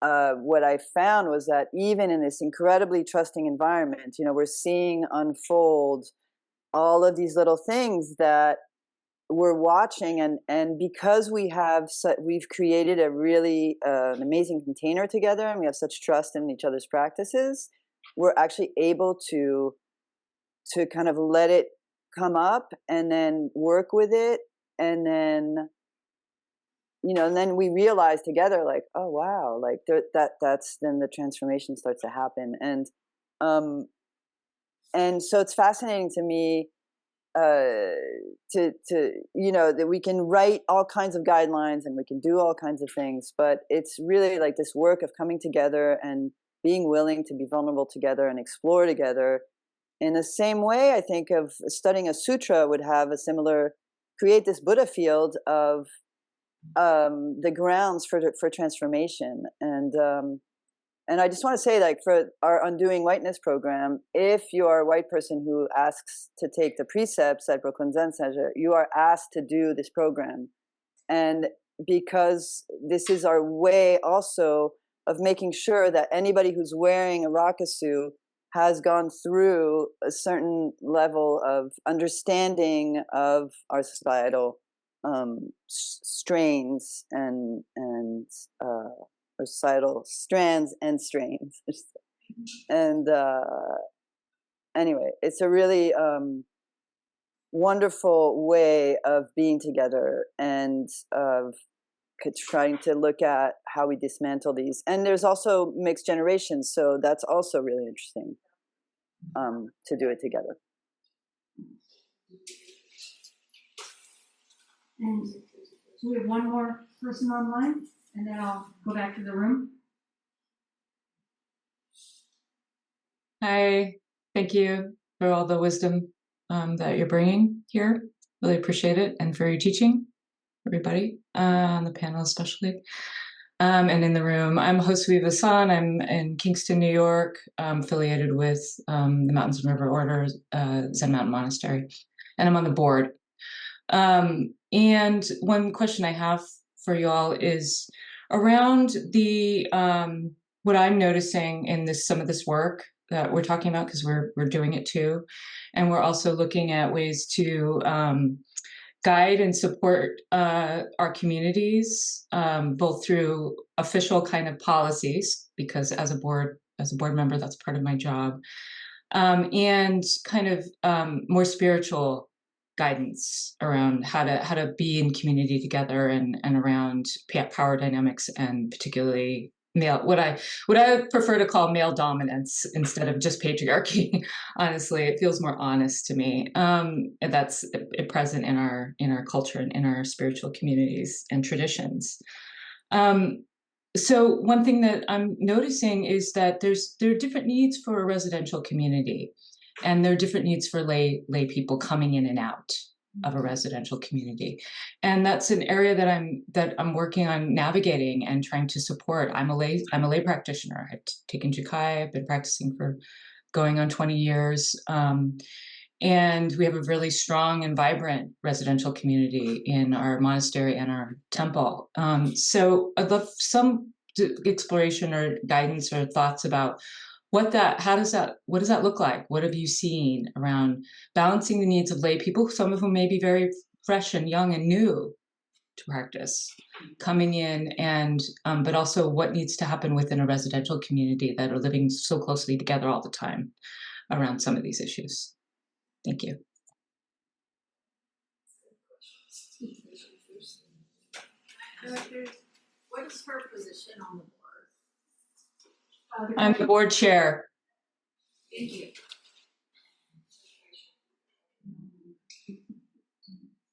what I found was that even in this incredibly trusting environment, we're seeing unfold all of these little things that we're watching, and because we've created a really an amazing container together, and we have such trust in each other's practices, we're actually able to kind of let it come up and then work with it, and then and then we realize together, like, oh wow, like that's then the transformation starts to happen. And so it's fascinating to me that we can write all kinds of guidelines and we can do all kinds of things, but it's really like this work of coming together and being willing to be vulnerable together and explore together. In the same way, I think of studying a sutra would have a similar, create this Buddha field of the grounds for transformation. And I just want to say, like, for our Undoing Whiteness program, if you are a white person who asks to take the precepts at Brooklyn Zen Center, you are asked to do this program. And because this is our way also of making sure that anybody who's wearing a rakusu has gone through a certain level of understanding of our societal strains and societal strands and strains. And anyway, it's a really wonderful way of being together and of trying to look at how we dismantle these. And there's also mixed generations, so that's also really interesting to do it together. And so we have one more person online, and then I'll go back to the room. Hi, thank you for all the wisdom that you're bringing here. Really appreciate it, and for your teaching, everybody on the panel especially, and in the room. I'm Hosui Vasan. I'm in Kingston, New York, affiliated with the Mountains and River Order, Zen Mountain Monastery, and I'm on the board. And one question I have for you all is around the what I'm noticing in some of this work that we're talking about, because we're doing it too, and we're also looking at ways to guide and support our communities, both through official kind of policies, because as a board member, that's part of my job, and kind of more spiritual guidance around how to be in community together and around power dynamics, and particularly male, what I prefer to call male dominance instead of just patriarchy. Honestly, it feels more honest to me. And that's present in our culture and in our spiritual communities and traditions. So one thing that I'm noticing is that there are different needs for a residential community, and there are different needs for lay people coming in and out of a residential community. And that's an area that I'm working on navigating and trying to support. I'm a lay practitioner. I've taken Jukai. I've been practicing for going on 20 years. And we have a really strong and vibrant residential community in our monastery and our temple. So I'd love some exploration or guidance or thoughts about what does that look like? What have you seen around balancing the needs of lay people, some of whom may be very fresh and young and new to practice, coming in, and but also what needs to happen within a residential community that are living so closely together all the time around some of these issues. Thank you. What is her position on the board? I'm the board chair. Thank you.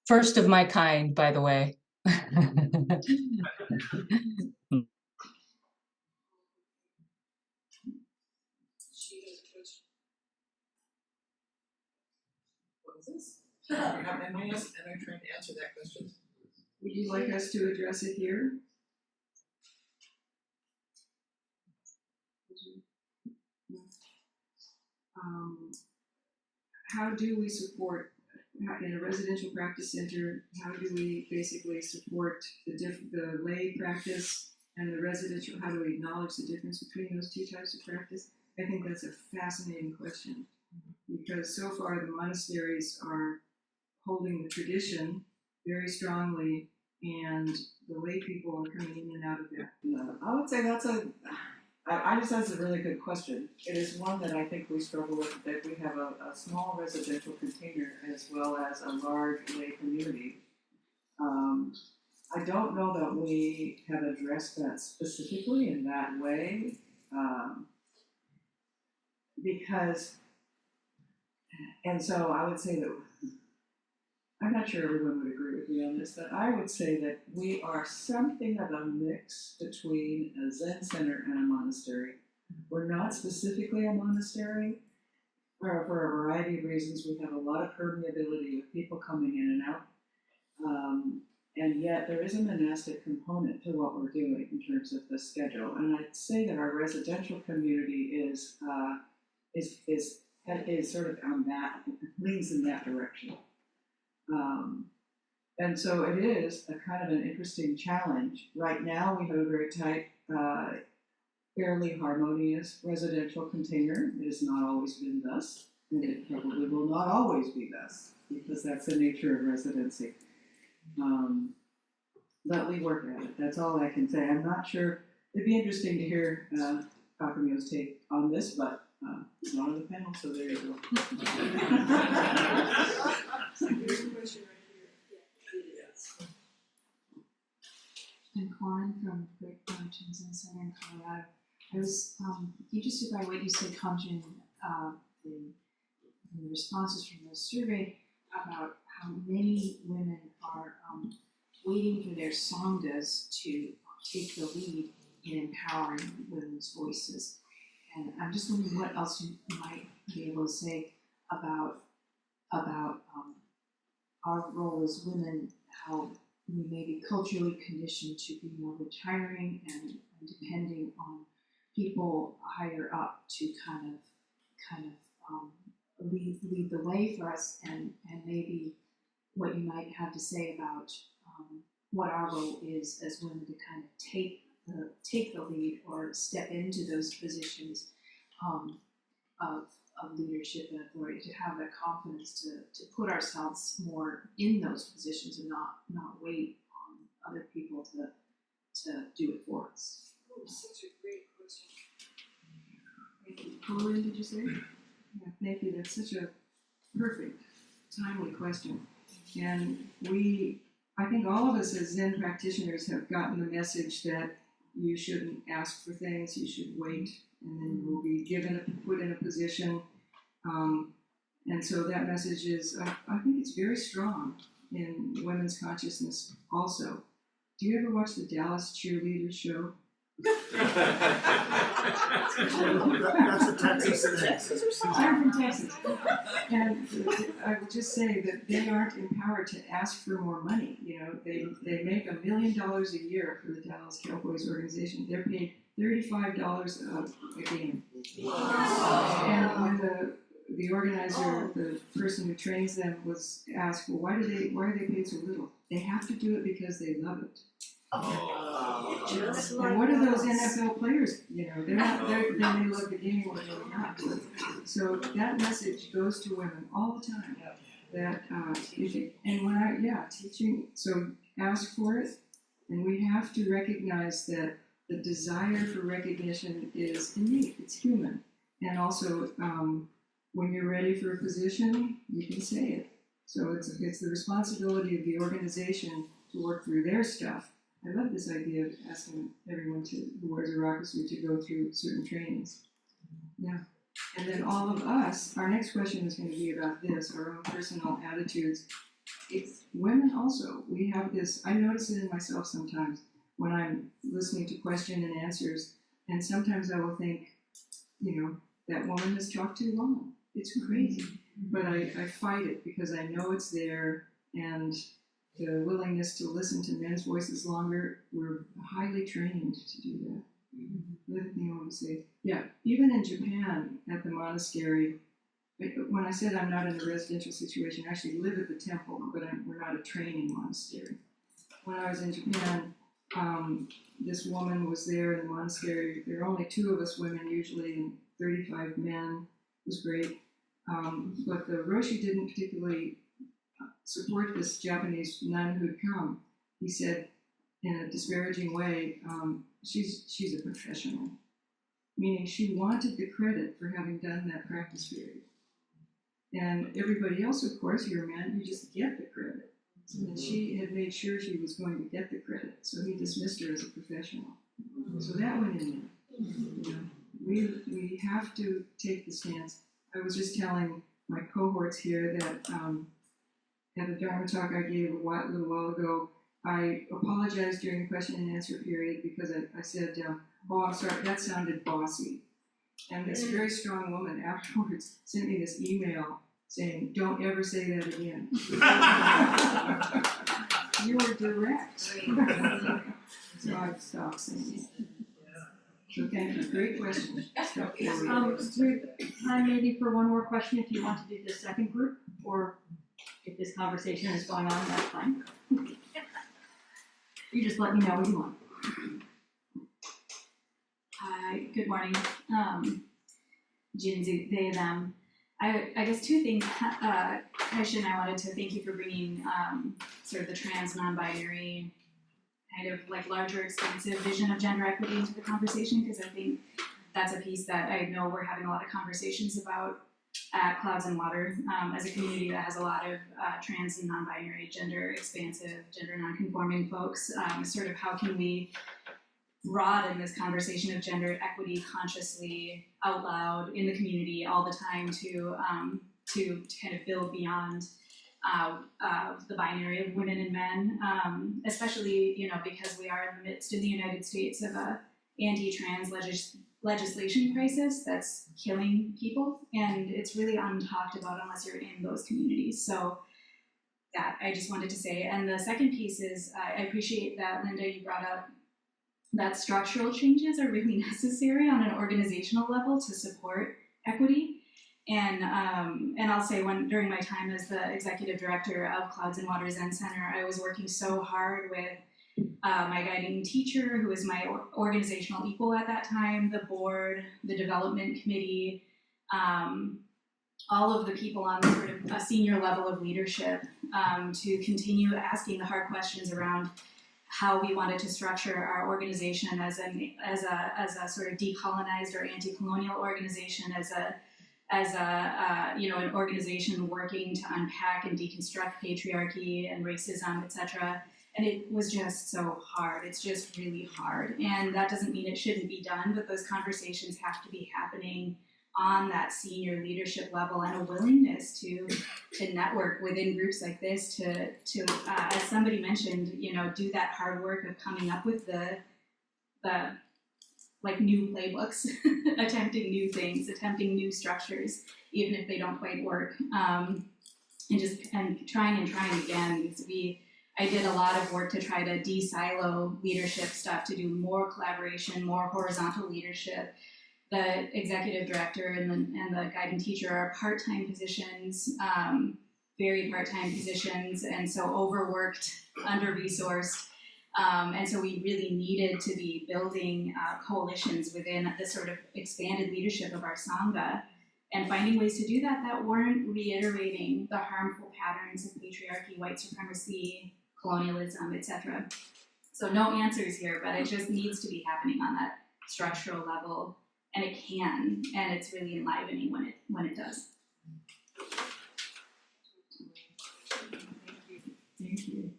First of my kind, by the way. Am I trying to answer that question? Would you like us to address it here? How do we support, in a residential practice center, how do we basically support the lay practice and the residential? How do we acknowledge the difference between those two types of practice? I think that's a fascinating question, because so far the monasteries are holding the tradition very strongly, and the lay people are coming in and out of that. I would say I just that's a really good question. It is one that I think we struggle with, that we have a small residential container as well as a large lay community. I don't know that we have addressed that specifically in that way, because, and so I would say that, I'm not sure everyone would agree with me on this, but I would say that we are something of a mix between a Zen center and a monastery. We're not specifically a monastery. For a variety of reasons, we have a lot of permeability with people coming in and out. And yet there is a monastic component to what we're doing in terms of the schedule. And I'd say that our residential community is sort of on that, leans in that direction. And so it is a kind of an interesting challenge. Right now we have a very tight, fairly harmonious residential container. It has not always been thus, and it probably will not always be thus, because that's the nature of residency. But we work at it, that's all I can say. I'm not sure, it'd be interesting to hear Kakamio's take on this, but he's not on the panel, so there you go. There's a question right here. I'm Corin from Great Mountains Zen Center in Colorado. I was interested by what you said, Konjin, in the responses from the survey about how many women are waiting for their sangghas to take the lead in empowering women's voices. And I'm just wondering what else you might be able to say about our role as women, how we may be culturally conditioned to be more retiring and depending on people higher up to kind of lead the way for us, and maybe what you might have to say about what our role is as women to kind of take the lead or step into those positions of leadership and authority, to have that confidence to put ourselves more in those positions and not wait on other people to do it for us. Oh, such a great question. Thank you. Gaelyn, did you say? Yeah, thank you. That's such a perfect, timely question. And I think all of us as Zen practitioners have gotten the message that you shouldn't ask for things, you should wait, and then you will be put in a position. And so that message is, I think it's very strong in women's consciousness also. Do you ever watch the Dallas cheerleader show? That's a Texas. I'm from Texas. And I would just say that they aren't empowered to ask for more money. You know, they make $1 million a year for the Dallas Cowboys organization. They're paid $35 a game. And when the organizer, the person who trains them, was asked, well, why are they paid so little? They have to do it because they love it. Just And what are those NFL players? You know, they may love the game or they're not. So that message goes to women all the time. That and when teaching. So ask for it, and we have to recognize that the desire for recognition is innate. It's human, and also when you're ready for a position, you can say it. So it's the responsibility of the organization to work through their stuff. I love this idea of asking everyone who wears a rocket suit to go through certain trainings. Yeah. And then all of us, our next question is going to be about this, our own personal attitudes. It's women also. We have this, I notice it in myself sometimes when I'm listening to question and answers, and sometimes I will think, you know, that woman has talked too long. It's crazy. But I fight it because I know it's there, and the willingness to listen to men's voices longer, we're highly trained to do that. Yeah, even in Japan, at the monastery, when I said I'm not in a residential situation, I actually live at the temple, but we're not a training monastery. When I was in Japan, this woman was there in the monastery. There are only 2 of us women usually, and 35 men. It was great. But the Roshi didn't particularly support this Japanese nun who'd come. He said, in a disparaging way, she's a professional, meaning she wanted the credit for having done that practice period. And everybody else, of course, you're a man, you just get the credit. And she had made sure she was going to get the credit, so he dismissed her as a professional. So that went in there. You know, we have to take the stance. I was just telling my cohorts here that at a Dharma talk I gave a little while ago, I apologized during the question and answer period because I said, oh, I'm sorry, that sounded bossy. And this very strong woman afterwards sent me this email saying, don't ever say that again. You were direct. So I've stopped saying it. So thank you, great question. We have time maybe for one more question if you want to do the second group, or if this conversation is going on, that's fine. You just let me know what you want. Hi, good morning. Jinzu, they, them. I guess 2 things. Kaishin, I wanted to thank you for bringing sort of the trans, non-binary, kind of like larger, expansive vision of gender equity into the conversation, because I think that's a piece that I know we're having a lot of conversations about at Clouds and Water as a community that has a lot of trans and non-binary, gender expansive, gender non-conforming folks. Sort of how can we broaden this conversation of gender equity consciously out loud in the community all the time to kind of build beyond the binary of women and men, especially, you know, because we are in the midst in the United States of a anti-trans legislation crisis that's killing people, and it's really untalked about unless you're in those communities. So that I just wanted to say. And the second piece is I appreciate that, Linda, you brought up that structural changes are really necessary on an organizational level to support equity. And I'll say during my time as the executive director of Clouds and Water Zen Center, I was working so hard with my guiding teacher, who was my organizational equal at that time, the board, the development committee, all of the people on sort of a senior level of leadership to continue asking the hard questions around how we wanted to structure our organization as a sort of decolonized or anti-colonial organization, as an organization working to unpack and deconstruct patriarchy and racism, etc. And it was just so hard. It's just really hard. And that doesn't mean it shouldn't be done, but those conversations have to be happening on that senior leadership level, and a willingness to network within groups like this to as somebody mentioned, do that hard work of coming up with the like new playbooks, attempting new things, attempting new structures, even if they don't quite work, and trying again, because I did a lot of work to try to de-silo leadership stuff, to do more collaboration, more horizontal leadership. The executive director and the guiding teacher are part-time positions. very part-time positions, and so overworked, under-resourced. And so we really needed to be building coalitions within the sort of expanded leadership of our Sangha, and finding ways to do that that weren't reiterating the harmful patterns of patriarchy, white supremacy, colonialism, etc. So no answers here, but it just needs to be happening on that structural level, and it can, and it's really enlivening when it does. Thank you.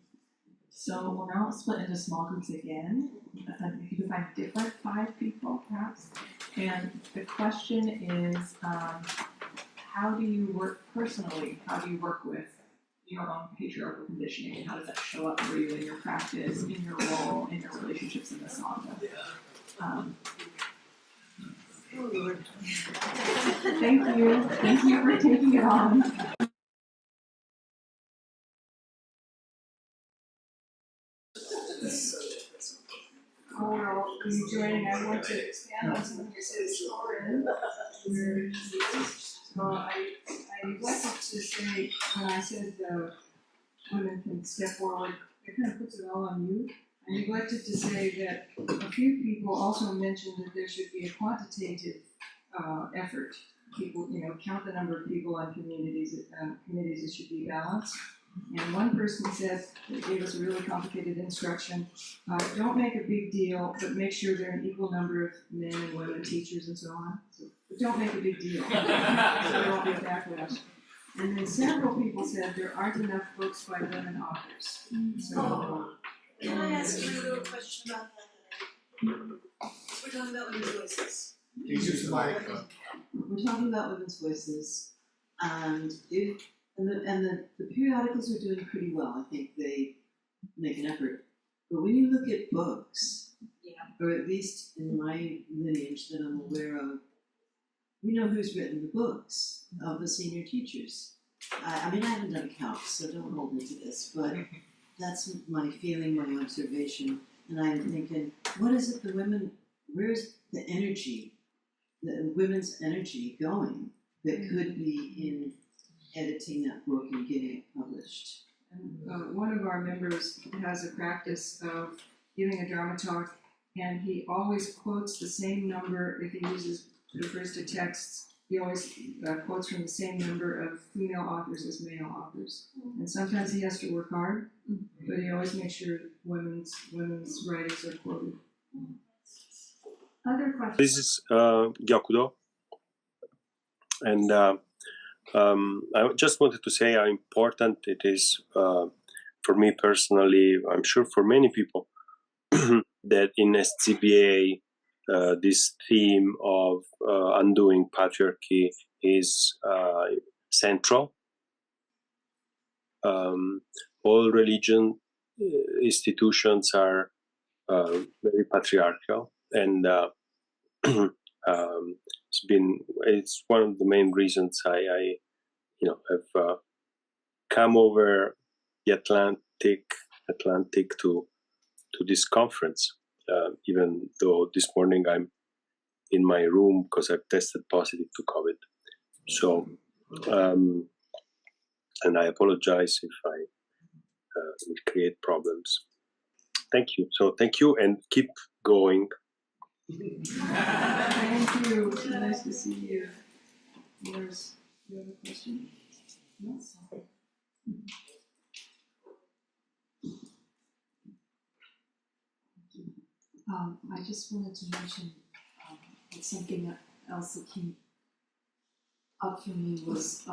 So we'll now split into small groups again. If you can find different 5 people, perhaps. And the question is, how do you work personally? How do you work with your own patriarchal conditioning? How does that show up for you in your practice, in your role, in your relationships in the Sangha? Thank you. Thank you for taking it on. Oh, well, are you joining? I want to expand on something you said, Soren, where I neglected to say, when I said women can step forward, it kind of puts it all on you. I neglected to say that a few people also mentioned that there should be a quantitative effort. People, count the number of people on committees, it should be balanced. And one person said, they gave us a really complicated instruction, don't make a big deal, but make sure there are an equal number of men and women teachers and so on. But don't make a big deal, so there won't be a backlash. And then several people said there aren't enough books by women authors. So, Can I ask you a little question about that? We're talking about women's voices. We're talking about women's voices, and the periodicals are doing pretty well. I think they make an effort. But when you look at books, or at least in my lineage that I'm aware of, you know who's written the books of the senior teachers. I mean, I haven't done a count, so don't hold me to this, but that's my feeling, my observation. And I'm thinking, what is it the women, where's the energy, the women's energy going that could be in editing that book and getting it published? and one of our members has a practice of giving a Dharma talk, and he always quotes the same number if he refers to texts. He always quotes from the same number of female authors as male authors. And sometimes he has to work hard, but he always makes sure women's writings are quoted. Other questions? This is Gyakudo, and I just wanted to say how important it is for me personally, I'm sure for many people, that in SCBA this theme of undoing patriarchy is central. All religion institutions are very patriarchal, and it's one of the main reasons I have come over the Atlantic to this conference, even though this morning I'm in my room because I've tested positive to COVID. So, and I apologize if I will create problems. Thank you. So thank you, and keep going. Thank you. It's nice to see you. You have a question? Yes. I just wanted to mention something else that came up for me was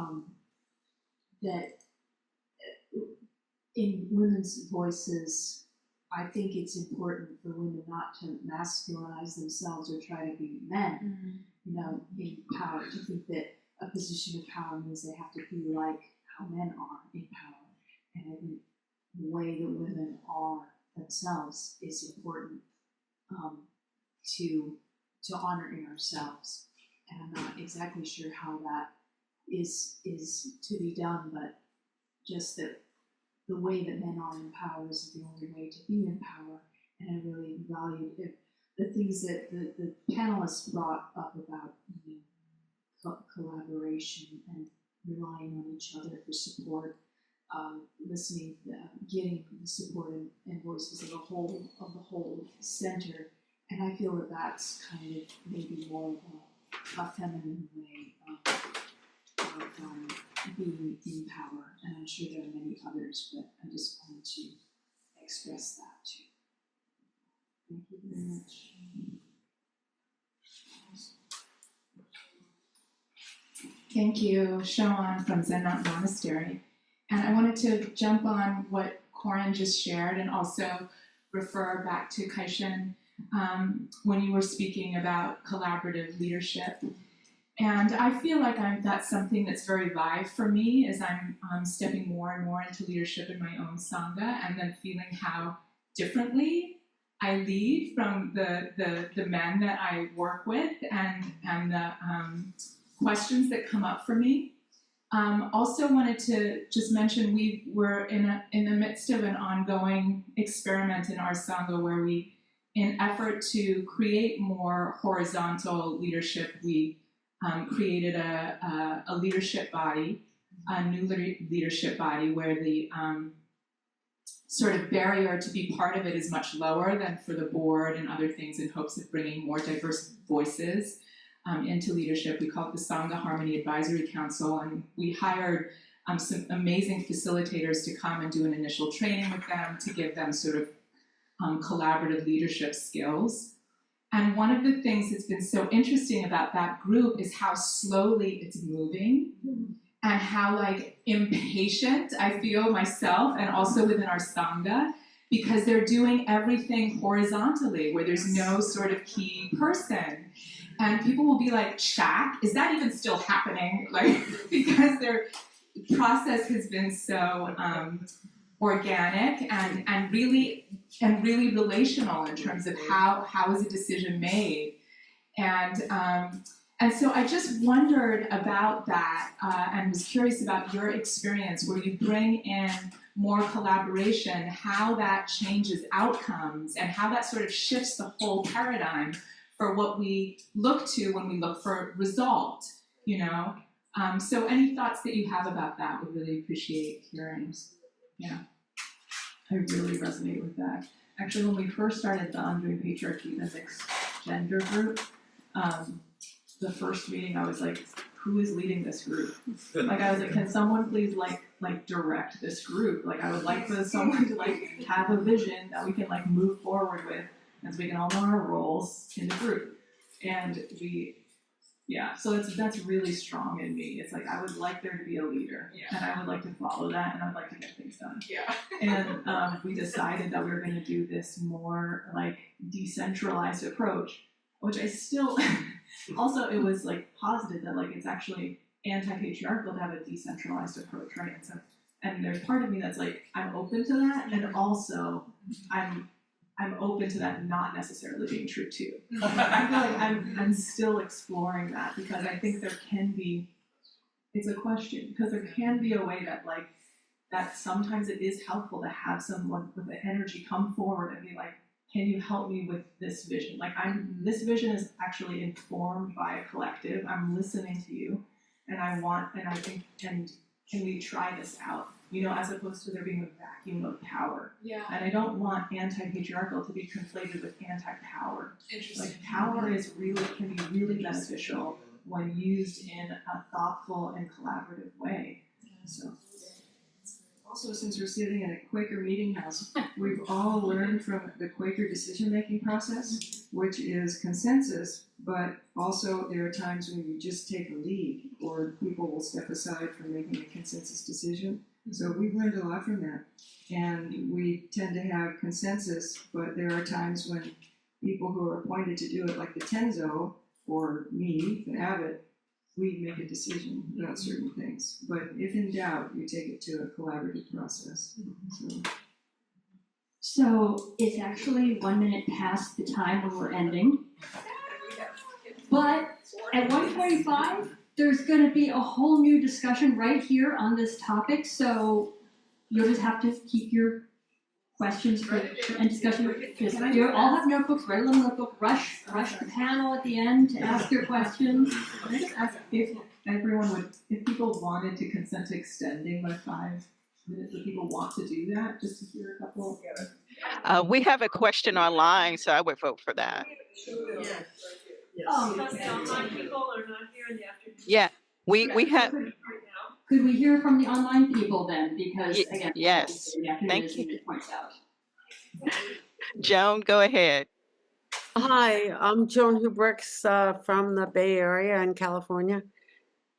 that in women's voices, I think it's important for women not to masculinize themselves or try to be men, in power, to think that a position of power means they have to be like how men are in power. And I think the way that women are themselves is important to honor in ourselves. And I'm not exactly sure how that is to be done, but just that the way that men are in power is the only way to be in power. And I really valued the things that the panelists brought up about collaboration and relying on each other for support, listening, getting the support and voices of the whole center. And I feel that that's kind of maybe more of a feminine way of being in power. And I'm sure there are many others, but I just wanted to express that too. Thank you very much. Thank you, Sean from Zen Mountain Monastery. And I wanted to jump on what Corin just shared and also refer back to Kaishin when you were speaking about collaborative leadership. And I feel like that's something that's very live for me as I'm stepping more and more into leadership in my own Sangha, and then feeling how differently I lead from the men that I work with and the questions that come up for me. Also wanted to just mention we were in the midst of an ongoing experiment in our Sangha where we, in effort to create more horizontal leadership, we created a leadership body, a new leadership body where the sort of barrier to be part of it is much lower than for the board and other things, in hopes of bringing more diverse voices into leadership. We call it the Sangha Harmony Advisory Council, and we hired some amazing facilitators to come and do an initial training with them to give them sort of collaborative leadership skills. And one of the things that's been so interesting about that group is how slowly it's moving and how like impatient I feel myself and also within our Sangha, because they're doing everything horizontally where there's no sort of key person. And people will be like, Shaq, is that even still happening? Like, because their process has been so organic and really relational in terms of how is a decision made. And so I just wondered about that and was curious about your experience where you bring in more collaboration, how that changes outcomes and how that sort of shifts the whole paradigm for what we look to when we look for result, you know? So any thoughts that you have about that would really appreciate hearing. Yeah, I really resonate with that. Actually, when we first started the Undoing Patriarchy, the mixed gender group, the first meeting I was like, who is leading this group? Like I was like, can someone please like direct this group? Like I would like for someone to like have a vision that we can like move forward with, as we can all know our roles in the group. And so that's really strong in me. It's like I would like there to be a leader, and I would like to follow that, and I'd like to get things done. Yeah. And we decided that we were going to do this more like decentralized approach, which I still also it was like positive that like it's actually anti-patriarchal to have a decentralized approach, right? And there's part of me that's like I'm open to that, and also I'm open to that not necessarily being true too. I feel like I'm still exploring that because I think there can be, it's a question, because there can be a way that like, that sometimes it is helpful to have someone with the energy come forward and be like, can you help me with this vision? Like this vision is actually informed by a collective. I'm listening to you and I think, and can we try this out? You know, as opposed to there being a vacuum of power. Yeah. And I don't want anti-patriarchal to be conflated with anti-power. Interesting. Like power can be really beneficial when used in a thoughtful and collaborative way. So. Also, since we're sitting in a Quaker meeting house, we've all learned from the Quaker decision-making process, which is consensus, but also there are times when you just take a lead, or people will step aside from making a consensus decision. So we've learned a lot from that. And we tend to have consensus, but there are times when people who are appointed to do it, like the Tenzo, or me, the abbot, we make a decision about certain things. But if in doubt, you take it to a collaborative process. So it's actually 1 minute past the time when we're ending. But at 1:45, there's going to be a whole new discussion right here on this topic. So you'll just have to keep your questions and discussion. Just, you all have notebooks, write a little notebook, rush the panel at the end to ask your questions. Can I just ask if everyone would, if people wanted to consent to extending by 5 minutes, would people want to do that, just to hear a couple? We have a question online, so I would vote for that. Oh, because the online people are not here in the afternoon. Yeah, we have. Could we hear from the online people then? Because again, yes. the afternoon Thank is you. points out. Joan, go ahead. Hi, I'm Joan Hubricks from the Bay Area in California.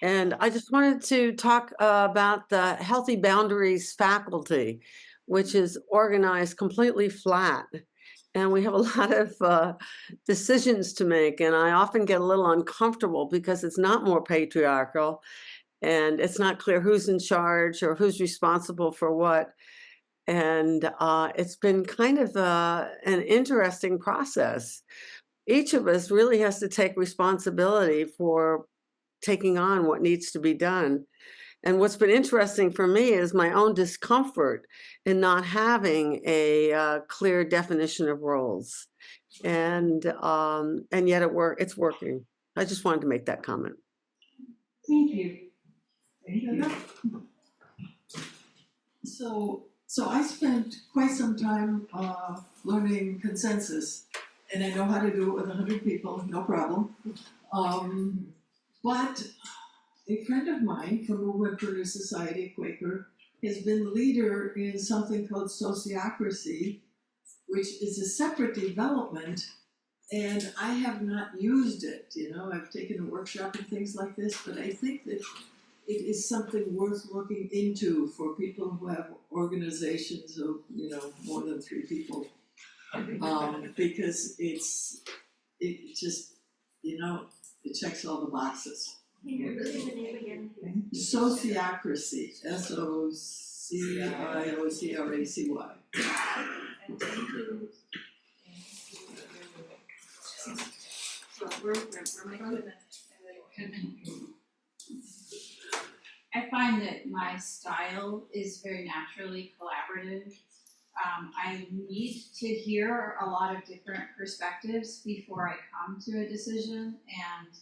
And I just wanted to talk about the Healthy Boundaries faculty, which is organized completely flat. And we have a lot of decisions to make. And I often get a little uncomfortable because it's not more patriarchal and it's not clear who's in charge or who's responsible for what. And it's been kind of an interesting process. Each of us really has to take responsibility for taking on what needs to be done. And what's been interesting for me is my own discomfort in not having a clear definition of roles. And yet it's working. I just wanted to make that comment. Thank you. Thank you. So I spent quite some time learning consensus, and I know how to do it with 100 people, no problem. But a friend of mine from Movement for New Society, Quaker, has been leader in something called sociocracy, which is a separate development, and I have not used it. You know, I've taken a workshop and things like this, but I think that it is something worth looking into for people who have organizations of, you know, more than 3 people, because it just, you know, it checks all the boxes. Sociocracy, SOCIOCRACY. I find that my style is very naturally collaborative. I need to hear a lot of different perspectives before I come to a decision, and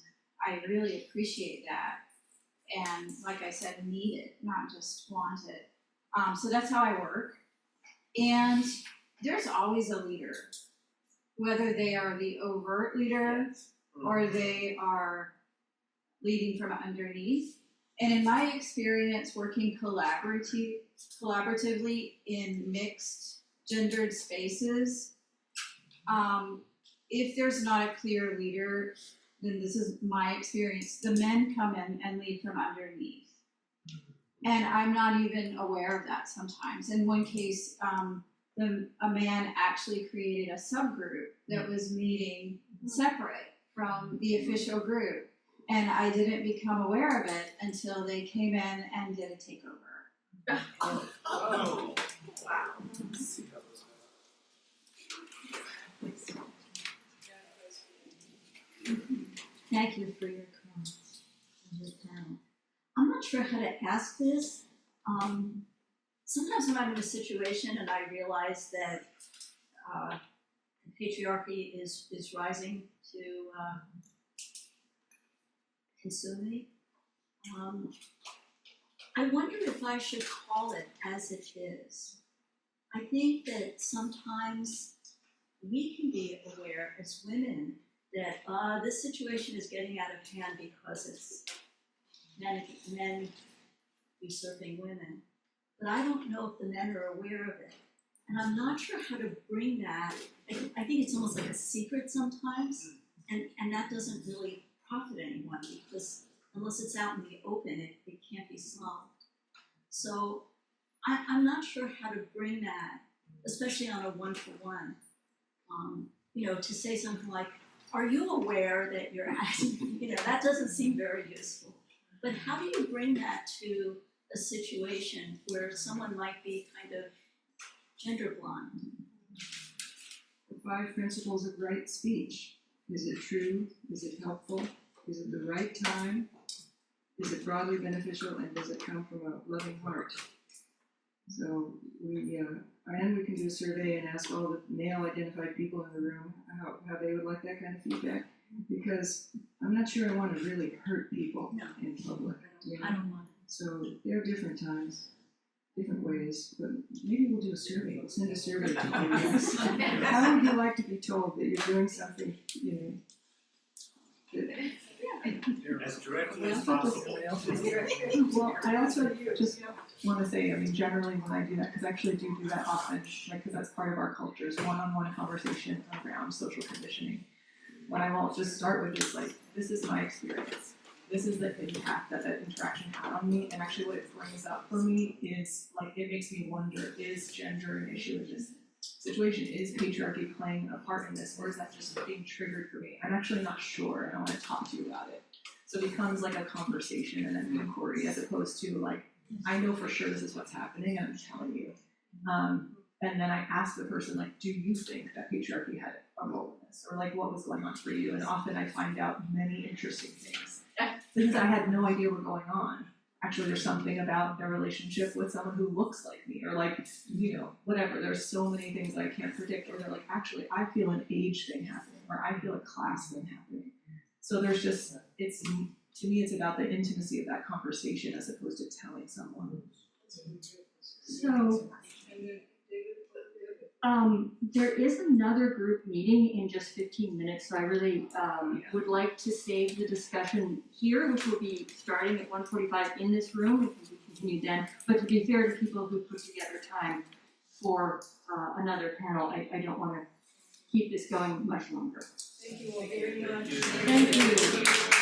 I really appreciate that. And like I said, need it, not just want it. So that's how I work. And there's always a leader, whether they are the overt leader or they are leading from underneath. And in my experience working collaboratively in mixed gendered spaces, if there's not a clear leader, then this is my experience, the men come in and lead from underneath. And I'm not even aware of that sometimes. In one case, a man actually created a subgroup that was meeting separate from the official group. And I didn't become aware of it until they came in and did a takeover. Oh, wow. Thank you for your comments. I'm not sure how to ask this. Sometimes when I'm in a situation and I realize that patriarchy is rising to consume me, I wonder if I should call it as it is. I think that sometimes we can be aware as women that this situation is getting out of hand because it's men usurping women. But I don't know if the men are aware of it. And I'm not sure how to bring that. I think it's almost like a secret sometimes, and that doesn't really profit anyone because unless it's out in the open, it can't be solved. So I'm not sure how to bring that, especially on a one-to-one, to say something like, are you aware that you're acting, that doesn't seem very useful. But how do you bring that to a situation where someone might be kind of gender blind? The 5 principles of right speech. Is it true? Is it helpful? Is it the right time? Is it broadly beneficial? And does it come from a loving heart? So and we can do a survey and ask all the male identified people in the room how they would like that kind of feedback. Because I'm not sure I want to really hurt people in public. You know? I don't want it. So there are different times, different ways, but maybe we'll do a survey. We'll send a survey to the audience. How would you like to be told that you're doing something, you know, As directly as possible. Well, I also just want to say, I mean, generally when I do that, because I actually do that often, like, because that's part of our culture, is one-on-one conversation around social conditioning. What I will just start with is like, this is my experience. This is the impact that interaction had on me, and actually what it brings up for me is, like, it makes me wonder, is gender an issue in this situation? Is patriarchy playing a part in this, or is that just being triggered for me? I'm actually not sure, and I want to talk to you about it. So it becomes like a conversation and an inquiry, as opposed to like, I know for sure this is what's happening, and I'm telling you. And then I ask the person, like, do you think that patriarchy had a role in this? Or like, what was going on for you? And often I find out many interesting things. Things I had no idea were going on. Actually, there's something about their relationship with someone who looks like me, or like, you know, whatever. There's so many things that I can't predict. Or they're like, actually, I feel an age thing happening, or I feel a class thing happening. So there's just, to me, it's about the intimacy of that conversation as opposed to telling someone. So, there is another group meeting in just 15 minutes, so I really would like to save the discussion here, which will be starting at 1:45 in this room. It can be continued then, but to be fair to people who put together time for another panel, I don't want to keep this going much longer. Thank you all very much. Thank you.